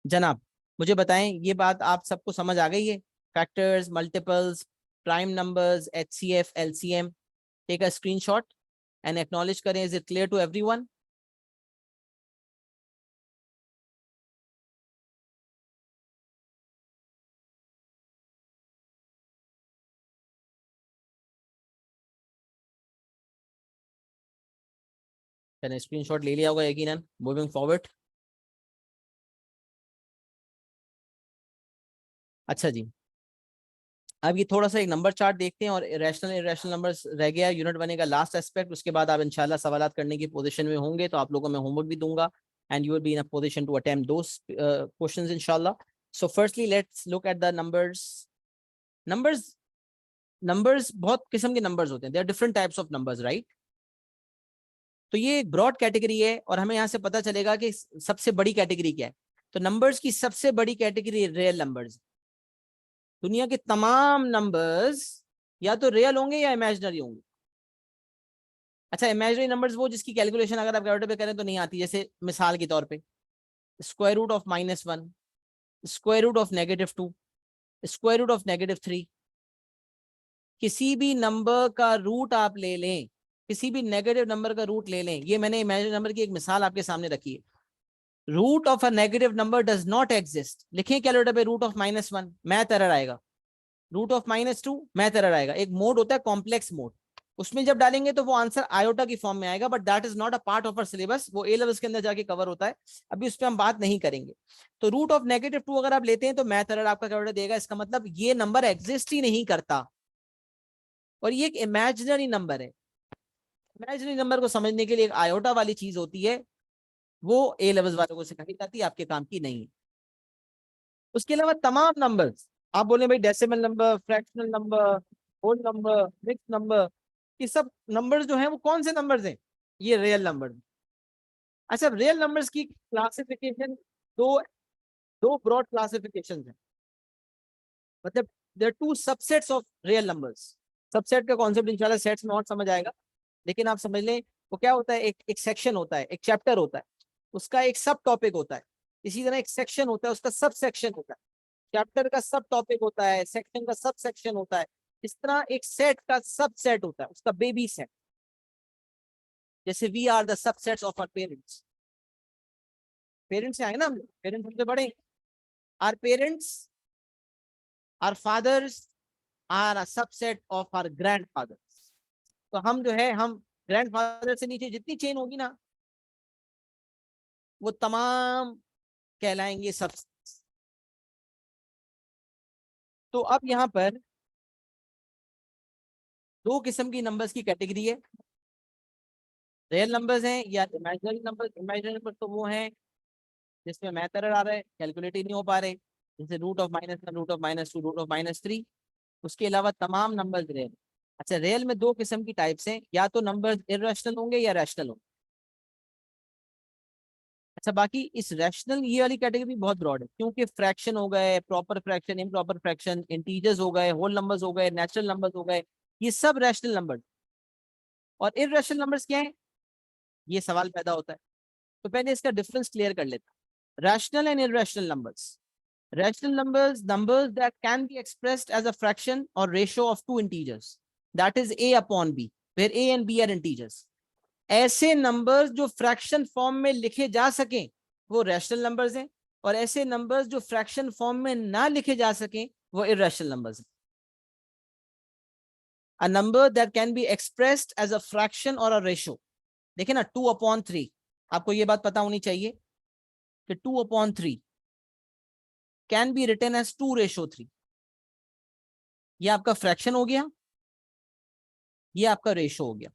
जनाब मुझे बताएं, ये बात आप सबको समझ आ गई है, factors, multiples, prime numbers, HCF LCM, take a screenshot and acknowledge करें, is it clear to everyone? मैंने स्क्रीनशॉट ले लिया होगा यकीनन। Moving forward. अच्छा जी, अब ये थोड़ा सा एक नंबर चार्ट देखते हैं, और रैशनल इरेशनल नंबर्स रह गया, यूनिट बनेगा लास्ट एस्पेक्ट, उसके बाद आप इंशाल्लाह सवालात करने की पोजीशन में होंगे, तो आप लोगों को मैं होमवर्क भी दूंगा, and you will be in a position to attempt those questions इंशाल्लाह। So firstly let's look at the numbers. Numbers numbers बहुत किस्म के नंबर्स होते हैं, there are different types of numbers, right? तो ये एक ब्रॉड कैटेगरी है, और हमें यहाँ से पता चलेगा कि सबसे बड़ी कैटेगरी क्या है। तो नंबर्स की सबसे बड़ी कैटेगरी रियल नंबर्स। दुनिया के तमाम नंबर्स या तो रियल होंगे या इमेजिनरी होंगे। अच्छा, इमेजिनरी नंबर्स वो जिसकी कैलकुलेशन अगर आप कैलकुलेटर पे करें तो नहीं आती, जैसे मिसाल के तौर पे square root of -1, square root of -2, square root of -3। किसी भी नंबर का रूट आप ले लें, किसी भी नेगेटिव नंबर का रूट ले लें, ये मैंने इमेजिनरी नंबर की एक मिसाल आपके सामने रखी है। Root of a negative number does not exist, लिखें कैलकुलेटर पे रूट ऑफ -1, मैथ एरर आएगा। रूट ऑफ -2 मैथ एरर आएगा। एक मोड होता है कॉम्प्लेक्स मोड, उसमें जब डालेंगे तो वो आंसर आयोटा की फॉर्म में आएगा, but that is not a part of our syllabus, वो ए लेवल्स के अंदर जाके कवर होता है, अभी उस पर हम बात नहीं करेंगे। तो रूट ऑफ -2 अगर आप लेते हैं तो मैथ एरर आपका क्या देगा, इसका मतलब ये नंबर एग्जिस्ट ही नहीं करता, और ये एक इमेजिनरी नंबर है। इमेजिनरी नंबर को समझने के लिए एक आयोटा वाली चीज होती है, वो ए लेवल्स वालों को सिखाई जाती है, आपके काम की नहीं है। उसके अलावा तमाम नंबर्स, आप बोले भाई decimal number, fractional number, whole number, mix number, ये सब नंबर्स जो हैं वो कौन से नंबर्स हैं, ये रियल नंबर। अच्छा, रियल नंबर्स की क्लासिफिकेशन, दो दो ब्रॉड क्लासिफिकेशन है, मतलब there two subsets of real numbers. Subset का कॉन्सेप्ट इंशाल्लाह सेट्स में और समझ आएगा, लेकिन आप समझ लें वो क्या होता है, एक सेक्शन होता है, एक चैप्टर होता है, उसका एक सब टॉपिक होता है। इसी तरह एक सेक्शन होता है, उसका सब सेक्शन होता है। चैप्टर का सब टॉपिक होता है, सेक्शन का सब सेक्शन होता है। इस तरह एक सेट का सब सेट होता है, उसका बेबी सेट। जैसे we are the subsets of our parents, parents से आए ना हम, पेरेंट्स हमसे बड़े। Our parents, our fathers are a subset of our grandfathers. तो हम जो है, हम ग्रैंडफादर से नीचे जितनी चेन होगी ना, वो तमाम कहलाएंगे सब। तो अब यहाँ पर दो किस्म की नंबर्स की कैटेगरी है, रियल नंबर्स हैं या इमेजिनरी नंबर्स। इमेजिनरी नंबर तो वो हैं जिसमें मैथ एरर आ रहा है, कैलकुलेट ही नहीं हो पा रहे, जैसे root of -1, root of -2, root of -3। उसके अलावा तमाम नंबर्स रियल। अच्छा, रियल में दो किस्म की टाइप्स हैं, या तो नंबर्स इरेशनल होंगे या रैशनल होंगे। अच्छा, बाकी इस रैशनल ये वाली कैटेगरी बहुत ब्रॉड है, क्योंकि फ्रैक्शन हो गए, proper fraction, improper fraction, integers हो गए, होल नंबर्स हो गए, नेचुरल नंबर्स हो गए, ये सब रैशनल नंबर। और इरेशनल नंबर्स क्या है, ये सवाल पैदा होता है। तो पहले इसका डिफरेंस क्लियर कर लेते हैं, rational and irrational numbers. Rational numbers, numbers that can be expressed as a fraction or ratio of two integers, that is a upon b, where a and b are integers. ऐसे numbers जो fraction form में लिखे जा सकें वो rational numbers हैं, और ऐसे नंबर्स जो फ्रैक्शन फॉर्म में ना लिखे जा सकें वो इरेशनल नंबर्स हैं। A number that can be expressed as a fraction or a ratio, देखिए ना 2/3, आपको ये बात पता होनी चाहिए कि 2/3 कैन बी रिटन एज 2/3। ये आपका फ्रैक्शन हो गया, ये आपका रेशो हो गया।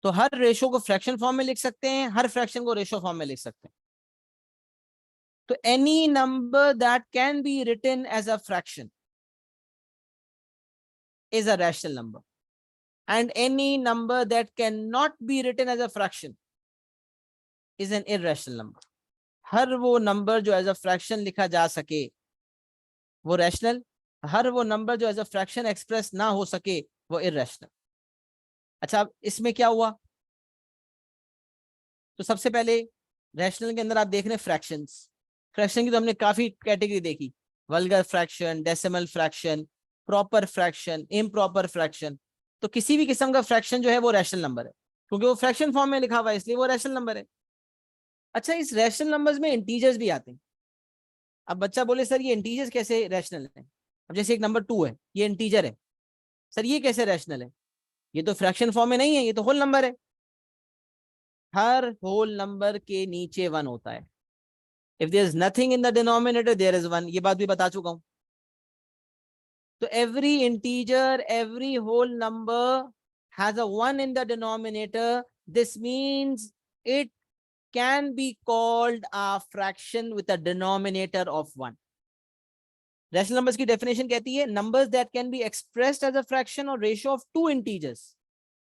तो हर रेशो को फ्रैक्शन फॉर्म में लिख सकते हैं, हर फ्रैक्शन को रेशो फॉर्म में लिख सकते हैं। तो any number that can be written as a fraction is a rational number, and any number that can not be written as a fraction is an irrational number. हर वो number जो as a fraction लिखा जा सके वो rational, हर वो number जो as a fraction express ना हो सके वो इररेशनल। अच्छा, अब इसमें क्या हुआ, तो सबसे पहले रैशनल के अंदर आप देख रहे हैं फ्रैक्शंस। फ्रैक्शन की तो हमने काफी कैटेगरी देखी, vulgar fraction, decimal fraction, proper fraction, improper fraction. तो किसी भी किस्म का फ्रैक्शन जो है वो रैशनल नंबर है, क्योंकि वो फ्रैक्शन फॉर्म में लिखा हुआ है, इसलिए वो रैशनल नंबर है। अच्छा, इस रैशनल नंबर्स में इंटीजर्स भी आते हैं। अब बच्चा बोले सर ये इंटीजर्स कैसे रैशनल है, अब जैसे एक नंबर 2 है, ये इंटीजर है, सर ये कैसे रैशनल है, ये तो फ्रैक्शन फॉर्म में नहीं है, ये तो होल नंबर है। हर होल नंबर के नीचे 1 होता है। If there is nothing in the denominator there is 1, ये बात भी बता चुका हूं। तो every integer, every whole number has a 1 in the denominator, this means it can be called a fraction with a denominator of 1. Rational numbers की definition कहती है numbers that can be expressed as a fraction और ratio of two integers.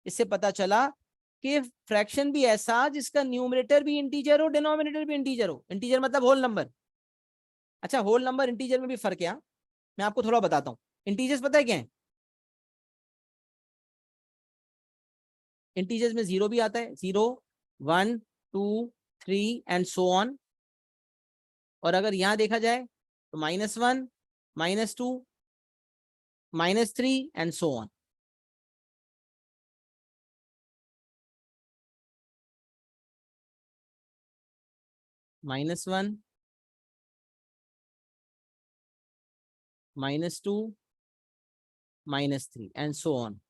इससे पता चला कि fraction भी ऐसा जिसका न्यूमरेटर भी इंटीजर हो, डिनोमिनेटर भी इंटीजर हो। इंटीजर मतलब होल नंबर। अच्छा, होल नंबर इंटीजर में भी फर्क है, मैं आपको थोड़ा बताता हूँ। इंटीजर्स पता है क्या है, इंटीजर्स में 0 भी आता है, 0, 1, 2, 3 एंड सो ऑन। और अगर यहां देखा जाए तो -1, -2, -3 and so on. -1, -2, -3 and so on.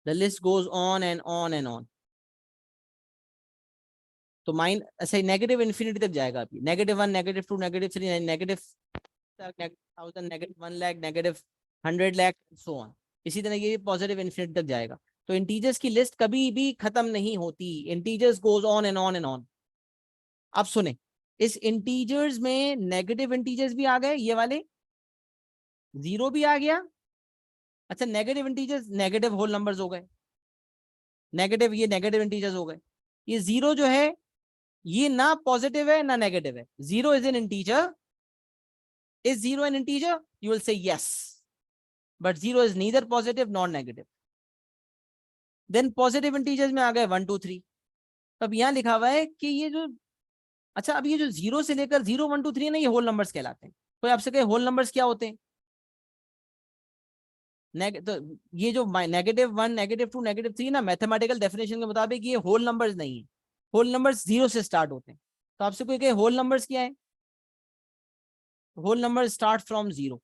The list goes on and on and on. तो ऐसे नेगेटिव इन्फिनिटी तक जाएगा अभी, -1, -2, -3, -1000, -1 लाख, -100 लाख, सो ऑन. इसी तरह ये पॉजिटिव इन्फिनिटी तक जाएगा. तो इंटीजर्स की लिस्ट कभी भी खत्म नहीं होती. Integers goes on and on and on. अब सुने, इस इंटीजर्स में नेगेटिव इंटीजर्स भी आ गए, ये वाले 0 भी आ गया. अच्छा, negative integers negative whole numbers हो गए, नेगेटिव, ये नेगेटिव इंटीजर्स हो गए. ये 0 जो है ये ना पॉजिटिव है ना नेगेटिव है. 0 is an integer. Is 0 an integer? You will say yes. But 0 is neither positive nor negative. Then positive integers में आ गए 1, 2, 3. अब यहाँ लिखा हुआ है कि ये जो, अच्छा अब ये जो 0 से लेकर 0, 1, 2, 3 है ना, ये होल नंबर्स कहलाते हैं. कोई आपसे कहे होल नंबर्स क्या होते हैं? तो ये जो -1, -2, -3 ना, मैथमेटिकल डेफिनेशन के मुताबिक ये होल नंबर्स नहीं है. होल नंबर्स 0 से स्टार्ट होते हैं. तो आपसे कोई कहे होल नंबर्स क्या है? Whole number start from 0,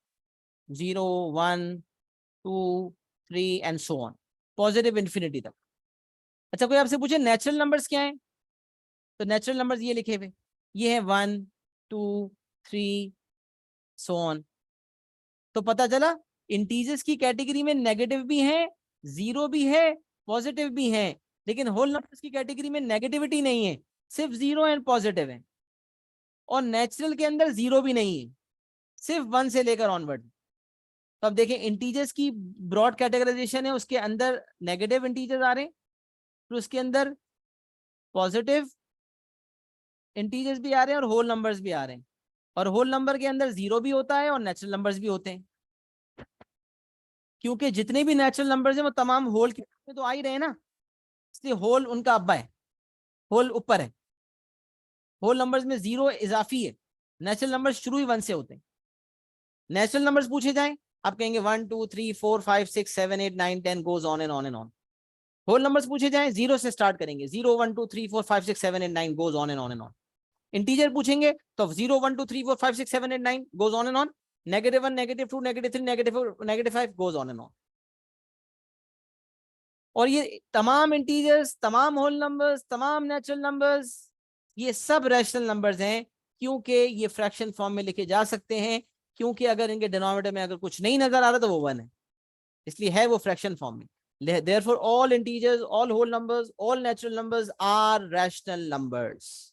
0, 1, 2, 3 and so on, positive infinity तक. अच्छा, कोई आपसे पूछे नेचुरल नंबर्स क्या हैं? तो नेचुरल नंबर्स ये लिखे हुए, ये है 1, 2, 3 सो ऑन. तो पता चला इंटीजर्स की कैटेगरी में नेगेटिव भी है, 0 भी है, पॉजिटिव भी है. लेकिन होल नंबर्स की कैटेगरी में नेगेटिविटी नहीं है, सिर्फ 0 एंड पॉजिटिव है. और नेचुरल के अंदर 0 भी नहीं है, सिर्फ 1 से लेकर ऑनवर्ड. तो अब देखें, इंटीजर्स की ब्रॉड कैटेगराइजेशन है, उसके अंदर नेगेटिव इंटीजर्स आ रहे हैं, फिर उसके अंदर पॉजिटिव इंटीजर्स भी आ रहे हैं और होल नंबर्स भी आ रहे हैं. और होल नंबर के अंदर 0 भी होता है और नेचुरल नंबर्स भी होते हैं. क्योंकि जितने भी नेचुरल नंबर्स हैं वो तमाम होल के में तो आ ही रहे हैं ना, इसलिए होल उनका अब्बा है, होल ऊपर है. होल नंबर्स में 0 इजाफी है, नेचुरल नंबर्स शुरू ही 1 से होते हैं. नेचुरल नंबर्स पूछे जाएं, आप कहेंगे 1, 2, 3, 4, 5, 6, 7, 8, 9, 10 goes on and on and on. Whole numbers पूछे जाएं 0 से स्टार्ट करेंगे, 0, 1, 2, 3, 4, 5, 6, 7, 8, 9 goes on and on and on. Integer पूछेंगे तो 0, 1, 2, 3, 4, 5, 6, 7, 8, 9 goes on and on. -1, -2, -3, -4, -5 goes on and on. और ये तमाम इंटीजर्स, तमाम होल नंबर्स, तमाम नेचुरल नंबर्स, ये सब रैशनल नंबर्स हैं, क्योंकि ये फ्रैक्शन फॉर्म में लिखे जा सकते हैं. क्योंकि अगर इनके डिनोमिनेटर में अगर कुछ नहीं नजर आ रहा तो वो 1 है, इसलिए है वो फ्रैक्शन फॉर्म में. Therefore all integers, all whole numbers, all natural numbers are rational numbers.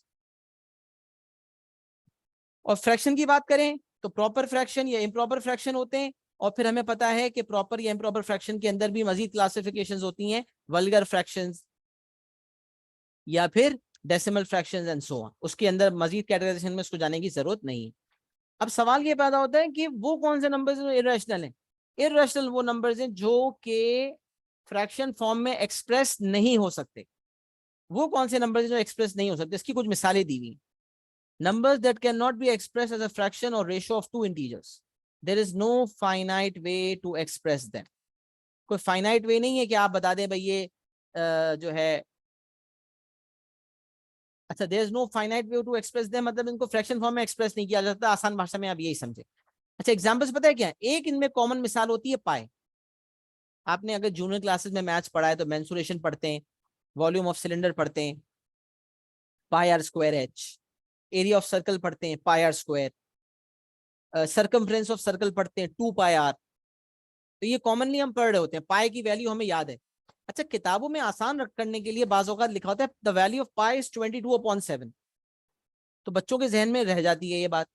और फ्रैक्शन की बात करें तो प्रॉपर फ्रैक्शन या इम्प्रॉपर फ्रैक्शन होते हैं. और फिर हमें पता है कि प्रॉपर या इम्प्रॉपर फ्रैक्शन के अंदर भी मजीद क्लासिफिकेशंस होती हैं, वल्गर फ्रैक्शंस या फिर decimal fractions and so on. उसके अंदर मजीद कैटेगराइजेशन में उसको जाने की जरूरत नहीं. अब सवाल ये पैदा होता है कि वो कौन से नंबर्स इरेशनल हैं? इरेशनल वो नंबर्स हैं जो कि फ्रैक्शन फॉर्म में एक्सप्रेस नहीं हो सकते. वो कौन से नंबर्स जो एक्सप्रेस नहीं हो सकते? इसकी कुछ मिसालें दी हुई. Numbers that cannot be expressed as a fraction or ratio of two integers. There is no finite way to express them. कोई finite way नहीं है कि आप बता दें भाई ये जो है, अच्छा, there is no finite way to express them, मतलब इनको फ्रैक्शन फॉर्म में एक्सप्रेस नहीं किया जा सकता. आसान भाषा में आप यही समझे. अच्छा, एग्जांपल्स पता है क्या है? एक इनमें कॉमन मिसाल होती है पाई. आपने अगर जूनियर क्लासेस में मैथ्स पढ़ा है तो मेंसुरेशन पढ़ते हैं, वॉल्यूम ऑफ सिलेंडर पढ़ते हैं, pi r square h. Area of circle पढ़ते हैं, pi r square. Circumference of circle पढ़ते हैं, 2 पाई आर. तो ये कॉमनली हम पढ़ रहे होते हैं, पाई की वैल्यू हमें याद है. अच्छा, किताबों में आसान करने के लिए बाज़ औक़ात लिखा होता है the value of pi is 22/7. तो बच्चों के जहन में रह जाती है ये बात.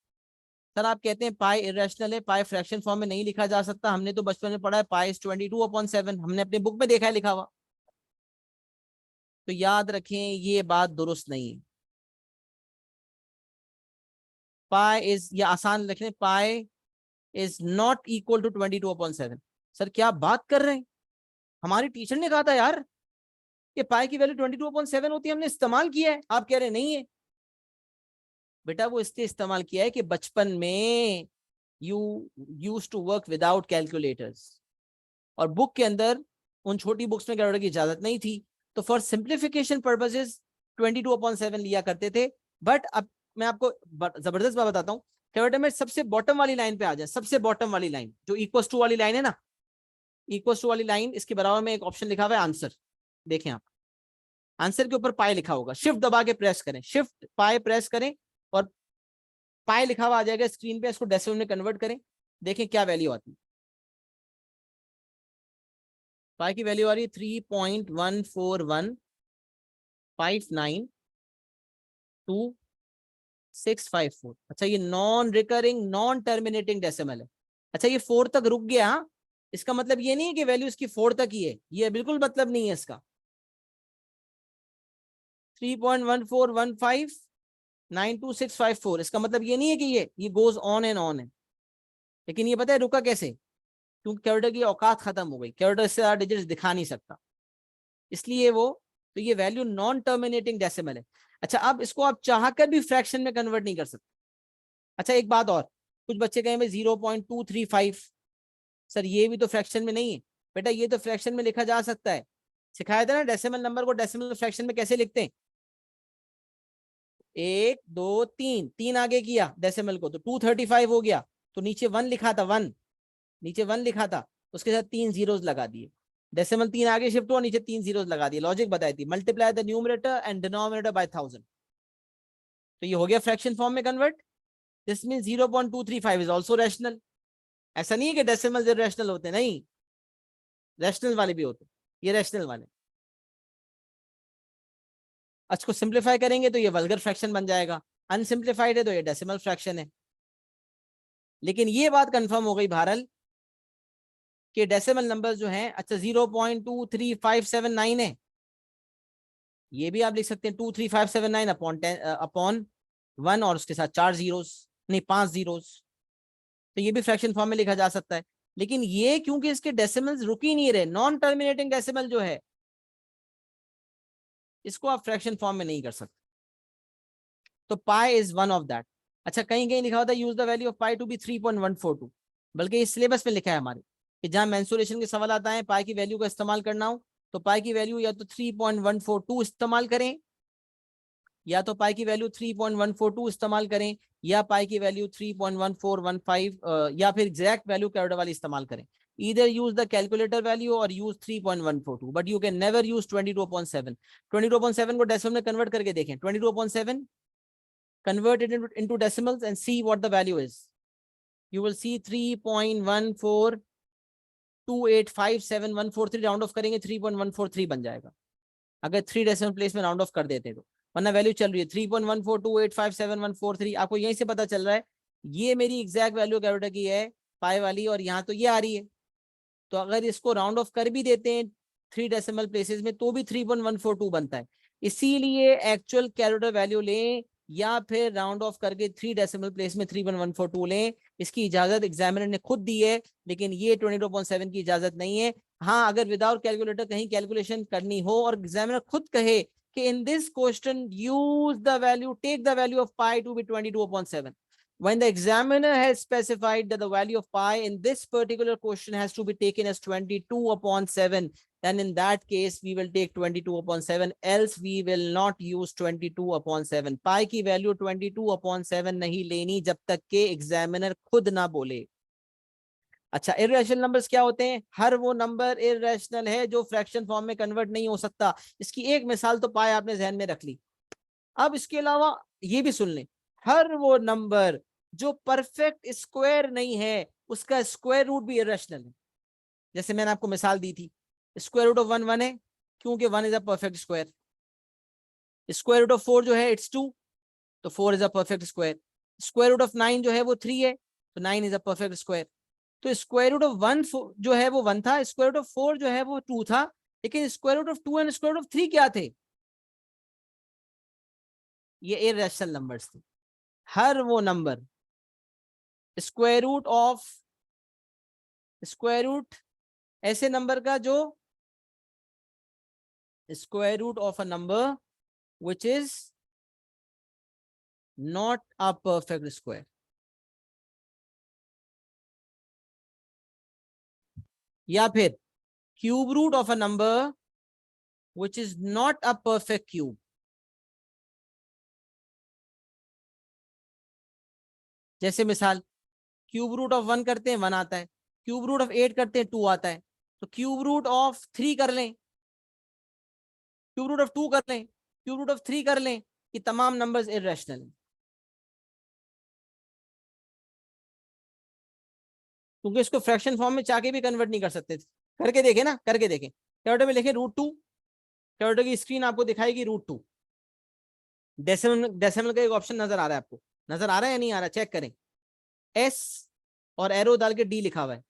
सर आप कहते हैं पाई इरेशनल है, पाई फ्रैक्शन फॉर्म में नहीं लिखा जा सकता. हमने तो बचपन में पढ़ा है पाई इज 22/7, हमने अपने बुक में देखा है लिखा हुआ. तो याद रखें ये बात दुरुस्त नहीं है. पाई इज, या आसान लिख लें, pi is not equal to 22/7. Sir क्या बात कर रहे हैं? हमारी टीचर ने कहा था यार कि पाई की वैल्यू 22/7 होती है, हमने इस्तेमाल किया है. आप कह रहे नहीं है. बेटा वो इसलिए इस्तेमाल किया है कि बचपन में you use to work without calculators, और बुक के अंदर उन छोटी बुक्स में कैलकुलेटर की इजाजत नहीं थी. तो फॉर सिंप्लीफिकेशन पर्पसेस 22/7 लिया करते थे. बट अब मैं आपको जबरदस्त बात बताता हूँ, क्या बेटा, मैं सबसे बॉटम वाली लाइन पे आ जाए, सबसे बॉटम वाली लाइन जो इक्वल टू वाली लाइन है ना, इक्वल टू वाली लाइन, इसके बराबर में एक ऑप्शन लिखा हुआ है आंसर। देखें आप, आंसर के ऊपर पाई लिखा होगा, शिफ्ट दबा के प्रेस करें, शिफ्ट पाई प्रेस करें और पाई लिखा हुआ आ जाएगा स्क्रीन पे, इसको डेसिमल में कन्वर्ट करें, देखें क्या वैल्यू आती है। पाई की वैल्यू आ रही है 3.141592654। अच्छा, ये non recurring non terminating decimal है। अच्छा, ये 4 तक रुक गया, हाँ, इसका मतलब ये नहीं है कि वैल्यू इसकी 4 तक ही है, ये बिल्कुल मतलब नहीं है इसका। 3.1415925654, इसका मतलब ये नहीं है कि ये गोज ऑन एंड ऑन है। लेकिन ये पता है रुका कैसे? क्योंकि कैरेक्टर की औकात खत्म हो गई, कैरेक्टर इससे ज्यादा डिजिट्स दिखा नहीं सकता, इसलिए वो, तो ये वैल्यू नॉन टर्मिनेटिंग डेसिमल है। अच्छा, अब इसको आप चाहकर भी फ्रैक्शन में कन्वर्ट नहीं कर सकते। अच्छा, एक बात और, कुछ बच्चे कहें भाई 0.235, सर ये भी तो फ्रैक्शन में नहीं है। बेटा, ये तो फ्रैक्शन में लिखा जा सकता है, सिखाया था ना डेसिमल नंबर को डेसिमल फ्रैक्शन में कैसे लिखते हैं। 1 2 3, 3 आगे किया डेसिमल को तो 235 हो गया, तो नीचे 1 लिखा था, 1 नीचे 1 लिखा था, उसके साथ 3 जीरोस लगा दिए, डेसिमल 3 आगे शिफ्ट हुआ, नीचे 3 जीरोस लगा दिए, लॉजिक बताई थी, multiply the numerator and denominator by 1000, तो ये हो गया फ्रैक्शन फॉर्म में convert. This mean 0.235 is also rational. ऐसा नहीं है कि डेसिमल इररेशनल होते, नहीं, रैशनल वाले भी होते, ये रैशनल वाले। अच्छा, को सिंप्लीफाई करेंगे तो ये वल्गर फ्रैक्शन बन जाएगा, अनसिंप्लीफाइड है तो ये डेसिमल फ्रैक्शन है। लेकिन ये बात कंफर्म हो गई बहरहाल कि डेसिमल नंबर जो हैं, अच्छा 0.23579 है, ये भी आप लिख सकते हैं 23579 अपॉन 1 और उसके साथ 4 जीरोस, नहीं 5 जीरोस, तो ये भी फ्रैक्शन फॉर्म में लिखा जा सकता है। लेकिन ये क्योंकि इसके डेसिमल्स रुक ही नहीं रहे, नॉन टर्मिनेटिंग डेसिमल जो है, इसको आप फ्रैक्शन फॉर्म में नहीं कर सकते, तो pi is one of that. अच्छा, कहीं कहीं लिखा होता है use the value of pi to be 3.142, बल्कि इस सिलेबस में लिखा है हमारे कि जहां मेंसुरेशन के सवाल आता है पाई की वैल्यू का इस्तेमाल करना हो, तो पाई की वैल्यू या तो 3.142 इस्तेमाल करें, या तो पाई की वैल्यू 3.142 इस्तेमाल करें, या पाई की वैल्यू 3.1415 या फिर एग्जैक्ट वैल्यू कैरेक्टर वाली इस्तेमाल करें। Either use the calculator value or use 3.142, but you can never use 22/7। 22/7 को डेसिमल में कन्वर्ट करके देखें, 22/7 convert it into decimals and see what the value is. You will see 3.142857143, round of करेंगे 3.143 बन जाएगा, अगर 3 डेसिमल प्लेस में round of कर देते तो, वरना वैल्यू चल रही है 3.142857143, आपको यहीं से पता चल रहा है ये मेरी एग्जैक्ट वैल्यू कैरेक्टर की है पाई वाली, और यहाँ तो ये आ रही है, तो अगर इसको राउंड ऑफ कर भी देते हैं 3 डेसिमल प्लेसेस में तो भी 3.142 बनता है। इसीलिए एक्चुअल कैरेक्टर वैल्यू लें या फिर राउंड ऑफ करके 3 डेसिमल प्लेस में 3.142 लें, इसकी इजाजत एग्जामिनर ने खुद दी है, लेकिन ये 22.7 की इजाजत नहीं है। हाँ, अगर विदाउट कैलकुलेटर कहीं कैलकुलेशन करनी हो और एग्जामिनर खुद कहे कि in this question use the value, take the value of pi to be 22/7, when the examiner has specified that the value of pi in this particular question has to be taken as 22/7, then in that case we will take 22/7, else we will not use 22/7। pi की value 22/7 नहीं लेनी जब तक के examiner खुद ना बोले। अच्छा, इर्रेशनल नंबर्स क्या होते हैं? हर वो नंबर इर्रेशनल है जो फ्रैक्शन फॉर्म में कन्वर्ट नहीं हो सकता। इसकी एक मिसाल तो पाई आपने जहन में रख ली। अब इसके अलावा ये भी सुन लें, हर वो नंबर जो परफेक्ट स्क्वायर नहीं है उसका स्क्वायर रूट भी इरेशनल है। जैसे मैंने आपको मिसाल दी थी, स्क्वायर रूट ऑफ 1 1 है क्योंकि 1 is a perfect square. Square root of 4 जो है इट्स 2, तो 4 is a perfect square. Square root of 9 जो है वो 3 है, तो 9 इज अ परफेक्ट स्क्वायर। तो स्क्वायर रूट ऑफ 1 जो है वो 1 था, स्क्वायर रूट ऑफ 4 जो है वो 2 था, लेकिन square root of 2 and square root of 3 क्या थे? ये इरेशनल नंबर्स थे। हर वो number square root of, square root ऐसे नंबर का जो square root of a number which is not a perfect square, या फिर cube root of a number which is not a perfect cube. जैसे मिसाल क्यूब रूट ऑफ 1 करते हैं 1 आता है, क्यूब रूट ऑफ 8 करते हैं 2 आता है, तो क्यूब रूट ऑफ 3 कर लें, क्यूब रूट ऑफ 2 कर लें, क्यूब रूट ऑफ 3 कर लें, ये तमाम नंबर्स इररेशनल हैं, क्योंकि इसको फ्रैक्शन फॉर्म में चाह के भी कन्वर्ट नहीं कर सकते थे। करके देखें ना, करके देखें। कैलकुलेटर में लिखें √2, कैलकुलेटर की स्क्रीन आपको दिखाएगी √2। डेसिमल, डेसिमल का एक ऑप्शन नजर आ रहा है आपको, नजर आ रहा है या नहीं आ रहा, चेक करें। एस और एरो डाल के डी लिखा हुआ है।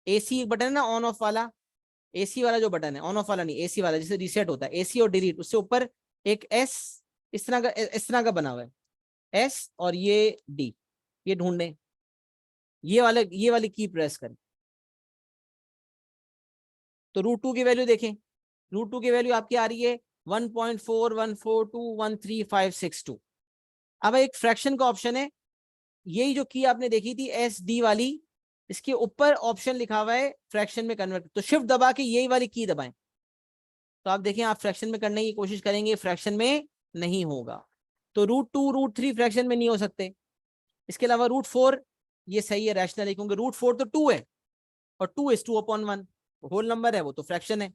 एसी एक बटन है ना ऑन ऑफ वाला, एसी वाला जो बटन है, ऑन ऑफ वाला नहीं, एसी वाला जिसे रीसेट होता है, एसी और डिलीट, उससे ऊपर एक एस इस तरह का बना हुआ है, एस और ये डी, ये ढूंढें, ये वाली की प्रेस करें, तो √2 की वैल्यू देखें, √2 की वैल्यू आपकी आ रही है 1.4142135562। अब एक फ्रैक्शन का ऑप्शन है, यही जो की आपने देखी थी एस डी वाली, इसके ऊपर ऑप्शन लिखा हुआ है फ्रैक्शन में कन्वर्ट, तो शिफ्ट दबा के यही वाली की दबाएं, तो आप देखें आप फ्रैक्शन में करने की कोशिश करेंगे, फ्रैक्शन में नहीं होगा। तो √2 √3 फ्रैक्शन में नहीं हो सकते। इसके अलावा √4 ये सही है, रैशनल है, क्योंकि √4 तो 2 है और 2 is 2/1 होल नंबर है, वो तो फ्रैक्शन है।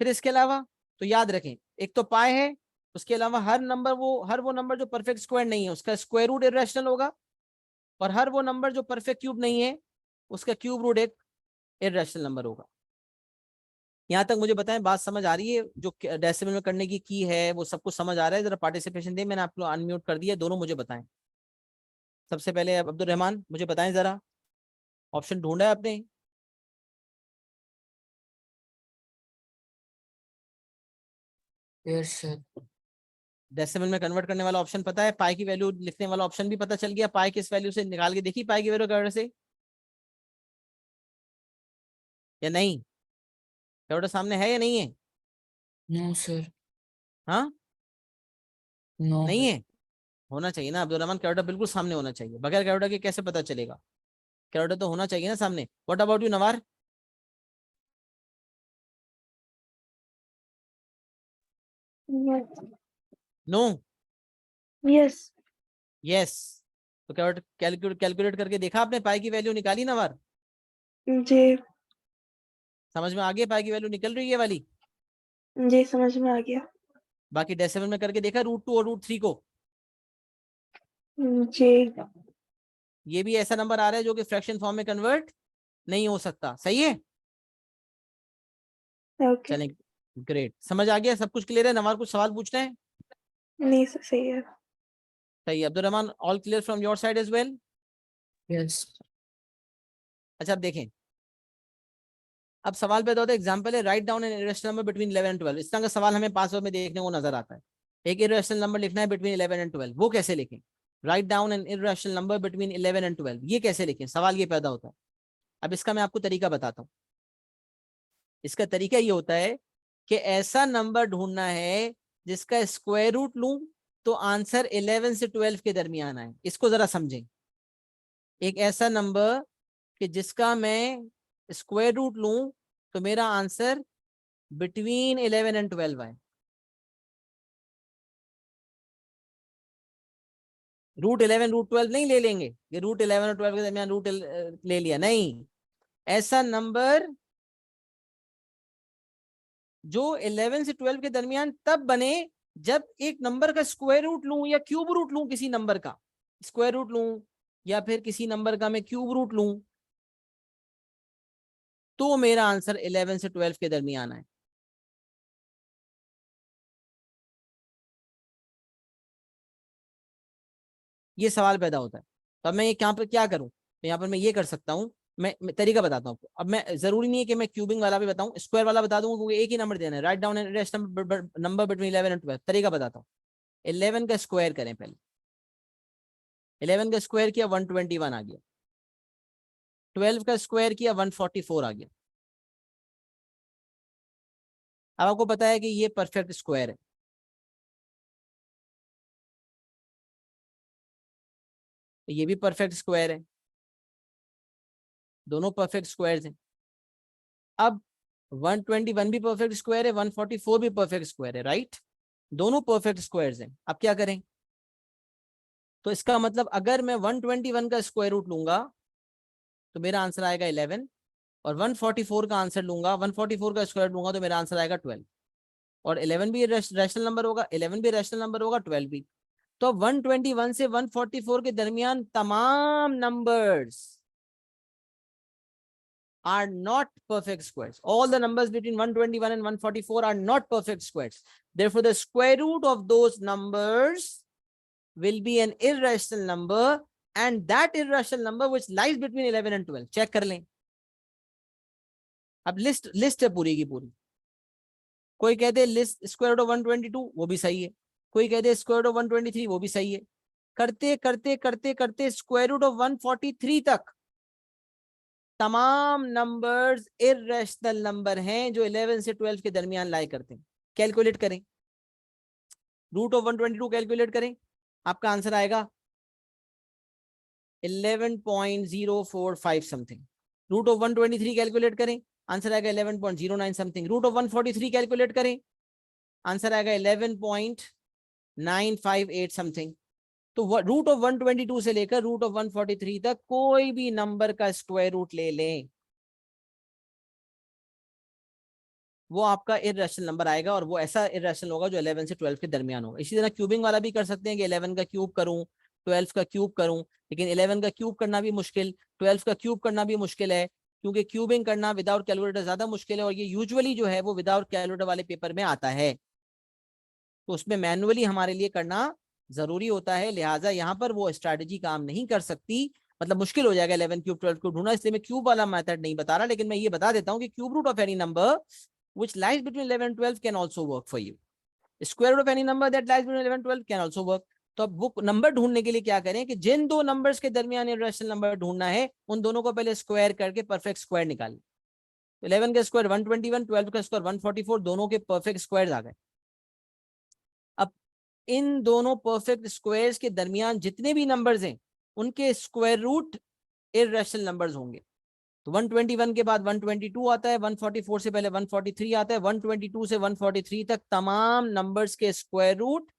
फिर इसके अलावा तो याद रखें, एक तो पाई है, उसके अलावा हर वो नंबर जो परफेक्ट स्क्वायर नहीं है उसका स्क्वायर रूट इरेशनल होगा, और हर वो नंबर जो परफेक्ट क्यूब नहीं है उसका क्यूब रूट एक इरेशनल नंबर होगा। यहाँ तक मुझे बताएं बात समझ आ रही है? जो डेसिमल में करने की है वो सब कुछ समझ आ रहा है? जरा पार्टिसिपेशन दे, मैंने आप लोग अनम्यूट कर दिया, दोनों मुझे बताएं। सबसे पहले अब्दुल रहमान मुझे बताएं जरा, ऑप्शन ढूंढा है आपने? Yes sir. डेसिमल में कन्वर्ट करने वाला ऑप्शन पता है, पाई की वैल्यू लिखने वाला ऑप्शन भी पता चल गया, पाई किस वैल्यू से निकाल के देखी, पाई की वैल्यू कैलकुलेटर से या नहीं? कैलकुलेटर सामने है या नहीं है? No sir. हाँ, नो। नहीं है, होना चाहिए ना अब्दुल रहमान, कैलकुलेटर बिल्कुल सामने होना चाहिए, बगैर कैलकुलेटर के कैसे पता चलेगा? कैलकुलेटर तो होना चाहिए ना सामने। व्हाट अबाउट यू नवार? Yes. नो? Yes. यस। तो कैलकुलेट कैलकुलेट करके देखा आपने, पाई की वैल्यू निकाली नवार? जी। समझ में आ गया पाई की वैल्यू निकल रही है वाली? जी समझ में आ गया। बाकी डेसिमल में करके देखा √2 और √3 को? जी। ये भी ऐसा नंबर आ रहा है जो कि फ्रैक्शन फॉर्म में कन्वर्ट नहीं हो सकता, सही है? ओके। चलें, ग्रेट, समझ आ गया, सब कुछ क्लियर है? नवार कुछ सवाल पूछना है? नहीं सही है। सही है। Abdul Rahman all clear from your side as well? Yes. अच्छा अब देखें, अब सवाल पैदा होता है, एग्जांपल है right down an irrational number between 11 and 12। इस तरह का सवाल हमें पास में देखने को नजर आता है, एक इरेशनल नंबर लिखना है बिटवीन 11 एंड 12, वो कैसे लिखें? Right down an irrational number between 11 and 12, ये कैसे लिखें? सवाल ये पैदा होता है। अब इसका मैं आपको तरीका बताता हूँ। इसका तरीका ये होता है कि ऐसा नंबर ढूंढना है जिसका स्क्वायर रूट लूं तो आंसर 11 से 12 के दरमियान आए। इसको जरा समझें, एक ऐसा नंबर कि जिसका मैं स्क्वायर रूट लूं तो मेरा आंसर बिटवीन 11 एंड 12 आए। √11 √12 नहीं ले लेंगे, ये √11 और 12 के दरमियान रूट ले लिया, नहीं। ऐसा नंबर जो 11 से 12 के दरमियान तब बने जब एक नंबर का स्क्वायर रूट लूं या क्यूब रूट लूं, किसी नंबर का स्क्वायर रूट लूं या फिर किसी नंबर का मैं क्यूब रूट लूं, तो मेरा आंसर 11 से 12 के दरमियान आए। ये सवाल पैदा होता है। तो अब मैं ये यहाँ पर क्या करूं? तो यहाँ पर मैं ये कर सकता हूँ, मैं तरीका बताता हूँ आपको। अब मैं जरूरी नहीं है कि मैं क्यूबिंग वाला भी बताऊं, स्क्वायर वाला बता दूंगा, क्योंकि एक ही नंबर देना है। Write down number between 11 and 12, तरीका बताता हूँ। 11 का स्क्वायर करें पहले, 11 का स्क्वायर किया 121 आ गया, 12 का स्क्वायर किया 144 आ गया। अब आपको पता है कि ये परफेक्ट स्क्वायर है, तो ये भी परफेक्ट स्क्वायर है, दोनों परफेक्ट स्क्वायर्स हैं। अब 121 भी परफेक्ट स्क्वायर है, 144 भी परफेक्ट स्क्वायर है, राइट? दोनों परफेक्ट स्क्वायर्स हैं। अब क्या करें? तो इसका मतलब अगर मैं 121 का स्क्वायर रूट लूंगा तो मेरा आंसर आएगा 11, और 144 का आंसर लूंगा, 144 का स्क्वायर लूंगा तो मेरा आंसर आएगा 12, और 11 भी रैशनल नंबर होगा, 11 भी रैशनल नंबर होगा, 12 भी। तो 121 से 144 के दरमियान तमाम numbers are not perfect squares. All the numbers between 121 and 144 are not perfect squares. Therefore, the square root of those numbers will be an irrational number, and that irrational number which lies between 11 and 12. Check कर लें. अब list है पूरी की पूरी. कोई कहते list square root of 122 वो भी सही है, कोई कहते स्क्वायर रूट ऑफ 123 वो भी सही है. करते करते करते करते स्क्वायर रूट ऑफ 143 तक तमाम नंबर्स इररेशनल नंबर हैं जो 11 से 12 के दरमियान लाई करते हैं. कैलकुलेट करें, रूट ऑफ 122 कैलकुलेट करें, आपका आंसर आएगा 11.045 समथिंग. रूट ऑफ 123 कैलकुलेट करें, आंसर आएगा 11.09 समथिंग. रूट ऑफ 143 कैलकुलेट करें, आंसर आएगा 11.958 समथिंग. तो रूट ऑफ 122 से लेकर रूट ऑफ 143 तक कोई भी नंबर का स्क्वायर रूट ले लें, वो आपका इररेशनल नंबर आएगा, और वो ऐसा इररेशनल होगा जो 11 से 12 के दरमियान होगा. इसी तरह क्यूबिंग वाला भी कर सकते हैं कि 11 का क्यूब करूं, 12 का क्यूब करूं, लेकिन 11 का क्यूब करना भी मुश्किल, 12 का क्यूब करना भी मुश्किल है, क्योंकि क्यूबिंग करना विदाउट कैलकुलेटर ज्यादा मुश्किल है, और ये यूजुअली जो है वो विदाउट कैलकुलेटर वाले पेपर में आता है, तो उसमें मैनुअली हमारे लिए करना जरूरी होता है. लिहाजा यहाँ पर वो स्ट्रैटेजी काम नहीं कर सकती, मतलब मुश्किल हो जाएगा 11 क्यूब 12 क्यूब ढूंढना, इसलिए मैं क्यूब वाला मेथड नहीं बता रहा, लेकिन मैं ये बता देता हूँ कि cube root of any number which lies between 11 and 12 can also work for you. Square root of any number that lies between 11 and 12 can also work. तो अब वो नंबर ढूंढने के लिए क्या करें कि जिन दो नंबर्स के दरमियान इररेशनल नंबर ढूंढना है उन दोनों को पहले स्क्वायर करके परफेक्ट स्क्वायर निकालें. 11 का स्क्वायर 121, 12 का स्क्वायर 144, दोनों के परफेक्ट स्क्वायर्स आ गए. अब इन दोनों परफेक्ट स्क्वायर्स के दरमियान जितने भी नंबर्स हैं उनके स्क्वायर रूट इररेशनल नंबर्स होंगे. तो 121 के बाद 122 आता है, 144 से पहले 143 आता है, 122 से 143 तक तमाम नंबर्स के स्क्वायर रूट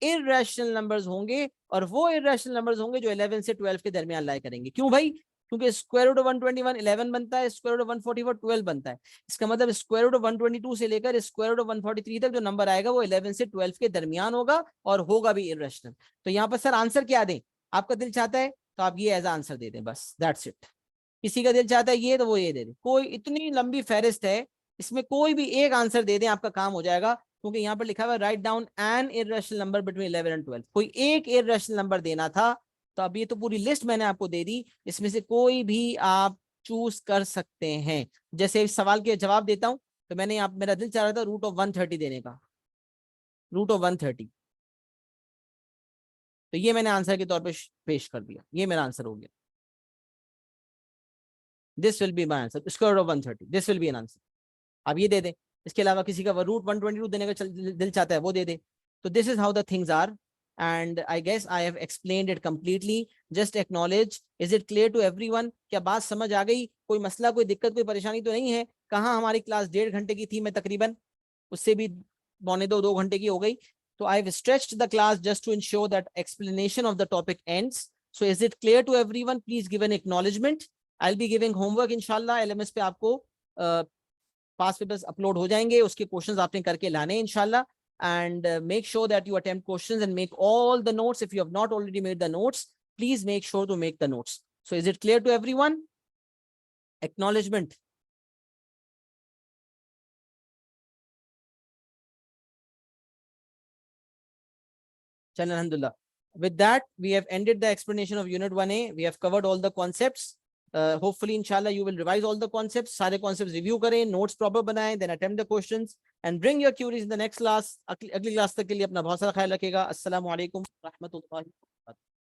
इररेशनल नंबर्स होंगे, और वो इररेशनल नंबर्स होंगे जो 11 से 12 के दरमियान लाई करेंगे. क्यों भाई? क्योंकि स्क्वायर रूट ऑफ 121 11 बनता है, स्क्वायर रूट ऑफ 144 12 बनता है. इसका मतलब स्क्वायर रूट ऑफ 122 से लेकर स्क्वायर रूट ऑफ 143 तक जो नंबर आएगा वो 11 से 12 के दरमियान होगा, और होगा भी इररेशनल. तो यहाँ पर सर आंसर क्या दें? आपका दिल चाहता है तो आप ये एज आंसर दे दें, बस दैट्स इट. किसी का दिल चाहता है ये तो वो ये दे दे. कोई इतनी लंबी फहरिस्त है, इसमें कोई भी एक आंसर दे दें आपका काम हो जाएगा, क्योंकि यहाँ पर लिखा हुआ write down an irrational number between 11 and 12. कोई एक इररेशनल नंबर देना था, तो अब ये तो पूरी लिस्ट मैंने आपको दे दी, इसमें से कोई भी आप चूज कर सकते हैं. जैसे इस सवाल के जवाब देता हूं, तो मैंने यहाँ मेरा दिल चाह रहा था रूट ऑफ 130 देने का, रूट ऑफ 130, तो ये मैंने आंसर के तौर पे पेश कर दिया, ये मेरा आंसर हो गया. This will be my answer. Square root of 130. This will be an answer. आप ये दे दें. इसके अलावा किसी का रूट 122 देने का दिल चाहता है वो दे दे. तो this is how the things are, and I guess I have explained it completely. Just acknowledge. Is it clear to everyone? क्या बात समझ आ गई? कोई मसला, कोई दिक्कत, कोई परेशानी तो नहीं है? कहाँ हमारी क्लास 1.5 घंटे की थी, मैं तकरीबन उससे भी 1.25-2 घंटे की हो गई. तो I have stretched the class just to ensure that explanation of the topic ends. So is it clear to everyone? Please give an acknowledgement. I'll be giving homework inshallah. LMS पे आपको पास पेपर्स अपलोड हो जाएंगे, उसके questions आपने करके लाने इंशाल्लाह. And make sure that you attempt questions and make all the notes. If you have not already made the notes, please make sure to make the notes. So is it clear to everyone? Acknowledgement. Chal, alhamdulillah. With that, we have ended the explanation of Unit 1A. We have covered all the concepts. Hopefully, inshallah, you will revise all the concepts. सारे concepts review करें, notes proper बनाएं, then attempt the questions and bring your queries in the next class. अगली class तक के लिए अपना बहुत सारा ख्याल रखिएगा. अस्सलामु अलैकुम रहमतुल्लाहि व बरकातुहू.